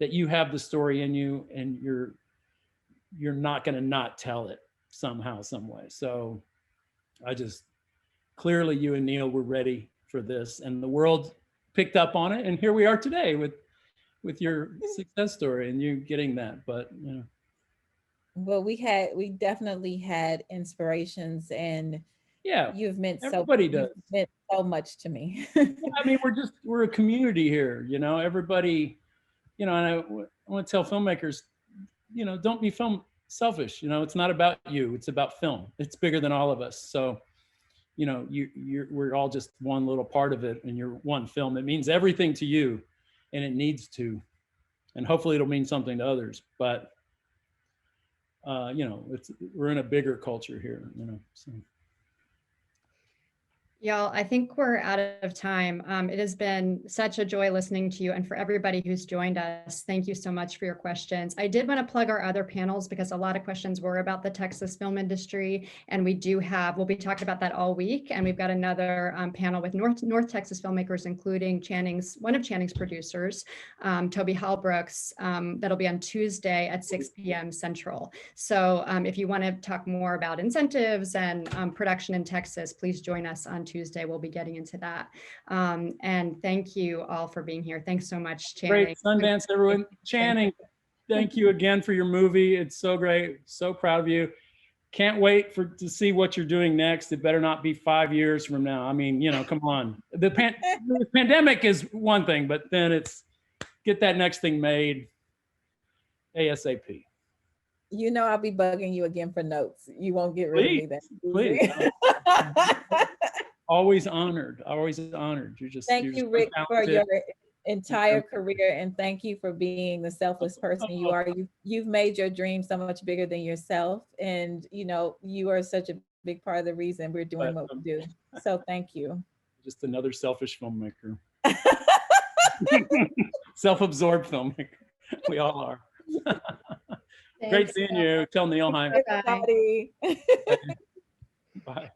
that you have the story in you and you're not going to not tell it somehow, some way. So clearly you and Neil were ready for this and the world picked up on it. And here we are today with your success story and you getting that, but Well, we definitely had inspirations, and yeah, you've meant does. meant so much to me. Yeah, I mean, we're a community here, everybody, and I want to tell filmmakers, don't be selfish. It's not about you, it's about film. It's bigger than all of us. So, we're all just one little part of it, and you're one film. It means everything to you, and it needs to, and hopefully it'll mean something to others. But we're in a bigger culture here, so. Y'all, I think we're out of time. It has been such a joy listening to you, and for everybody who's joined us, thank you so much for your questions. I did want to plug our other panels because a lot of questions were about the Texas film industry, and we'll be talking about that all week. And we've got another panel with North Texas filmmakers, including one of Channing's producers, Toby Halbrooks, that'll be on Tuesday at 6 p.m. Central. So if you want to talk more about incentives and production in Texas, please join us on Tuesday. We'll be getting into that. And thank you all for being here. Thanks so much, Channing. Great Sundance, everyone. Channing, thank you again for your movie. It's so great. So proud of you. Can't wait to see what you're doing next. It better not be 5 years from now. I mean, come on. The pandemic is one thing, but then it's get that next thing made ASAP. I'll be bugging you again for notes. You won't get rid of me then. Please. Always honored. You're Thank you're you, so Rick, for talented. your entire career, and thank you for being the selfless person you are. You've made your dream so much bigger than yourself, and you are such a big part of the reason we're doing what we do. So thank you. Just another selfish filmmaker. Self-absorbed filmmaker. We all are. Great seeing you. Tell Neil hi. Bye. Bye.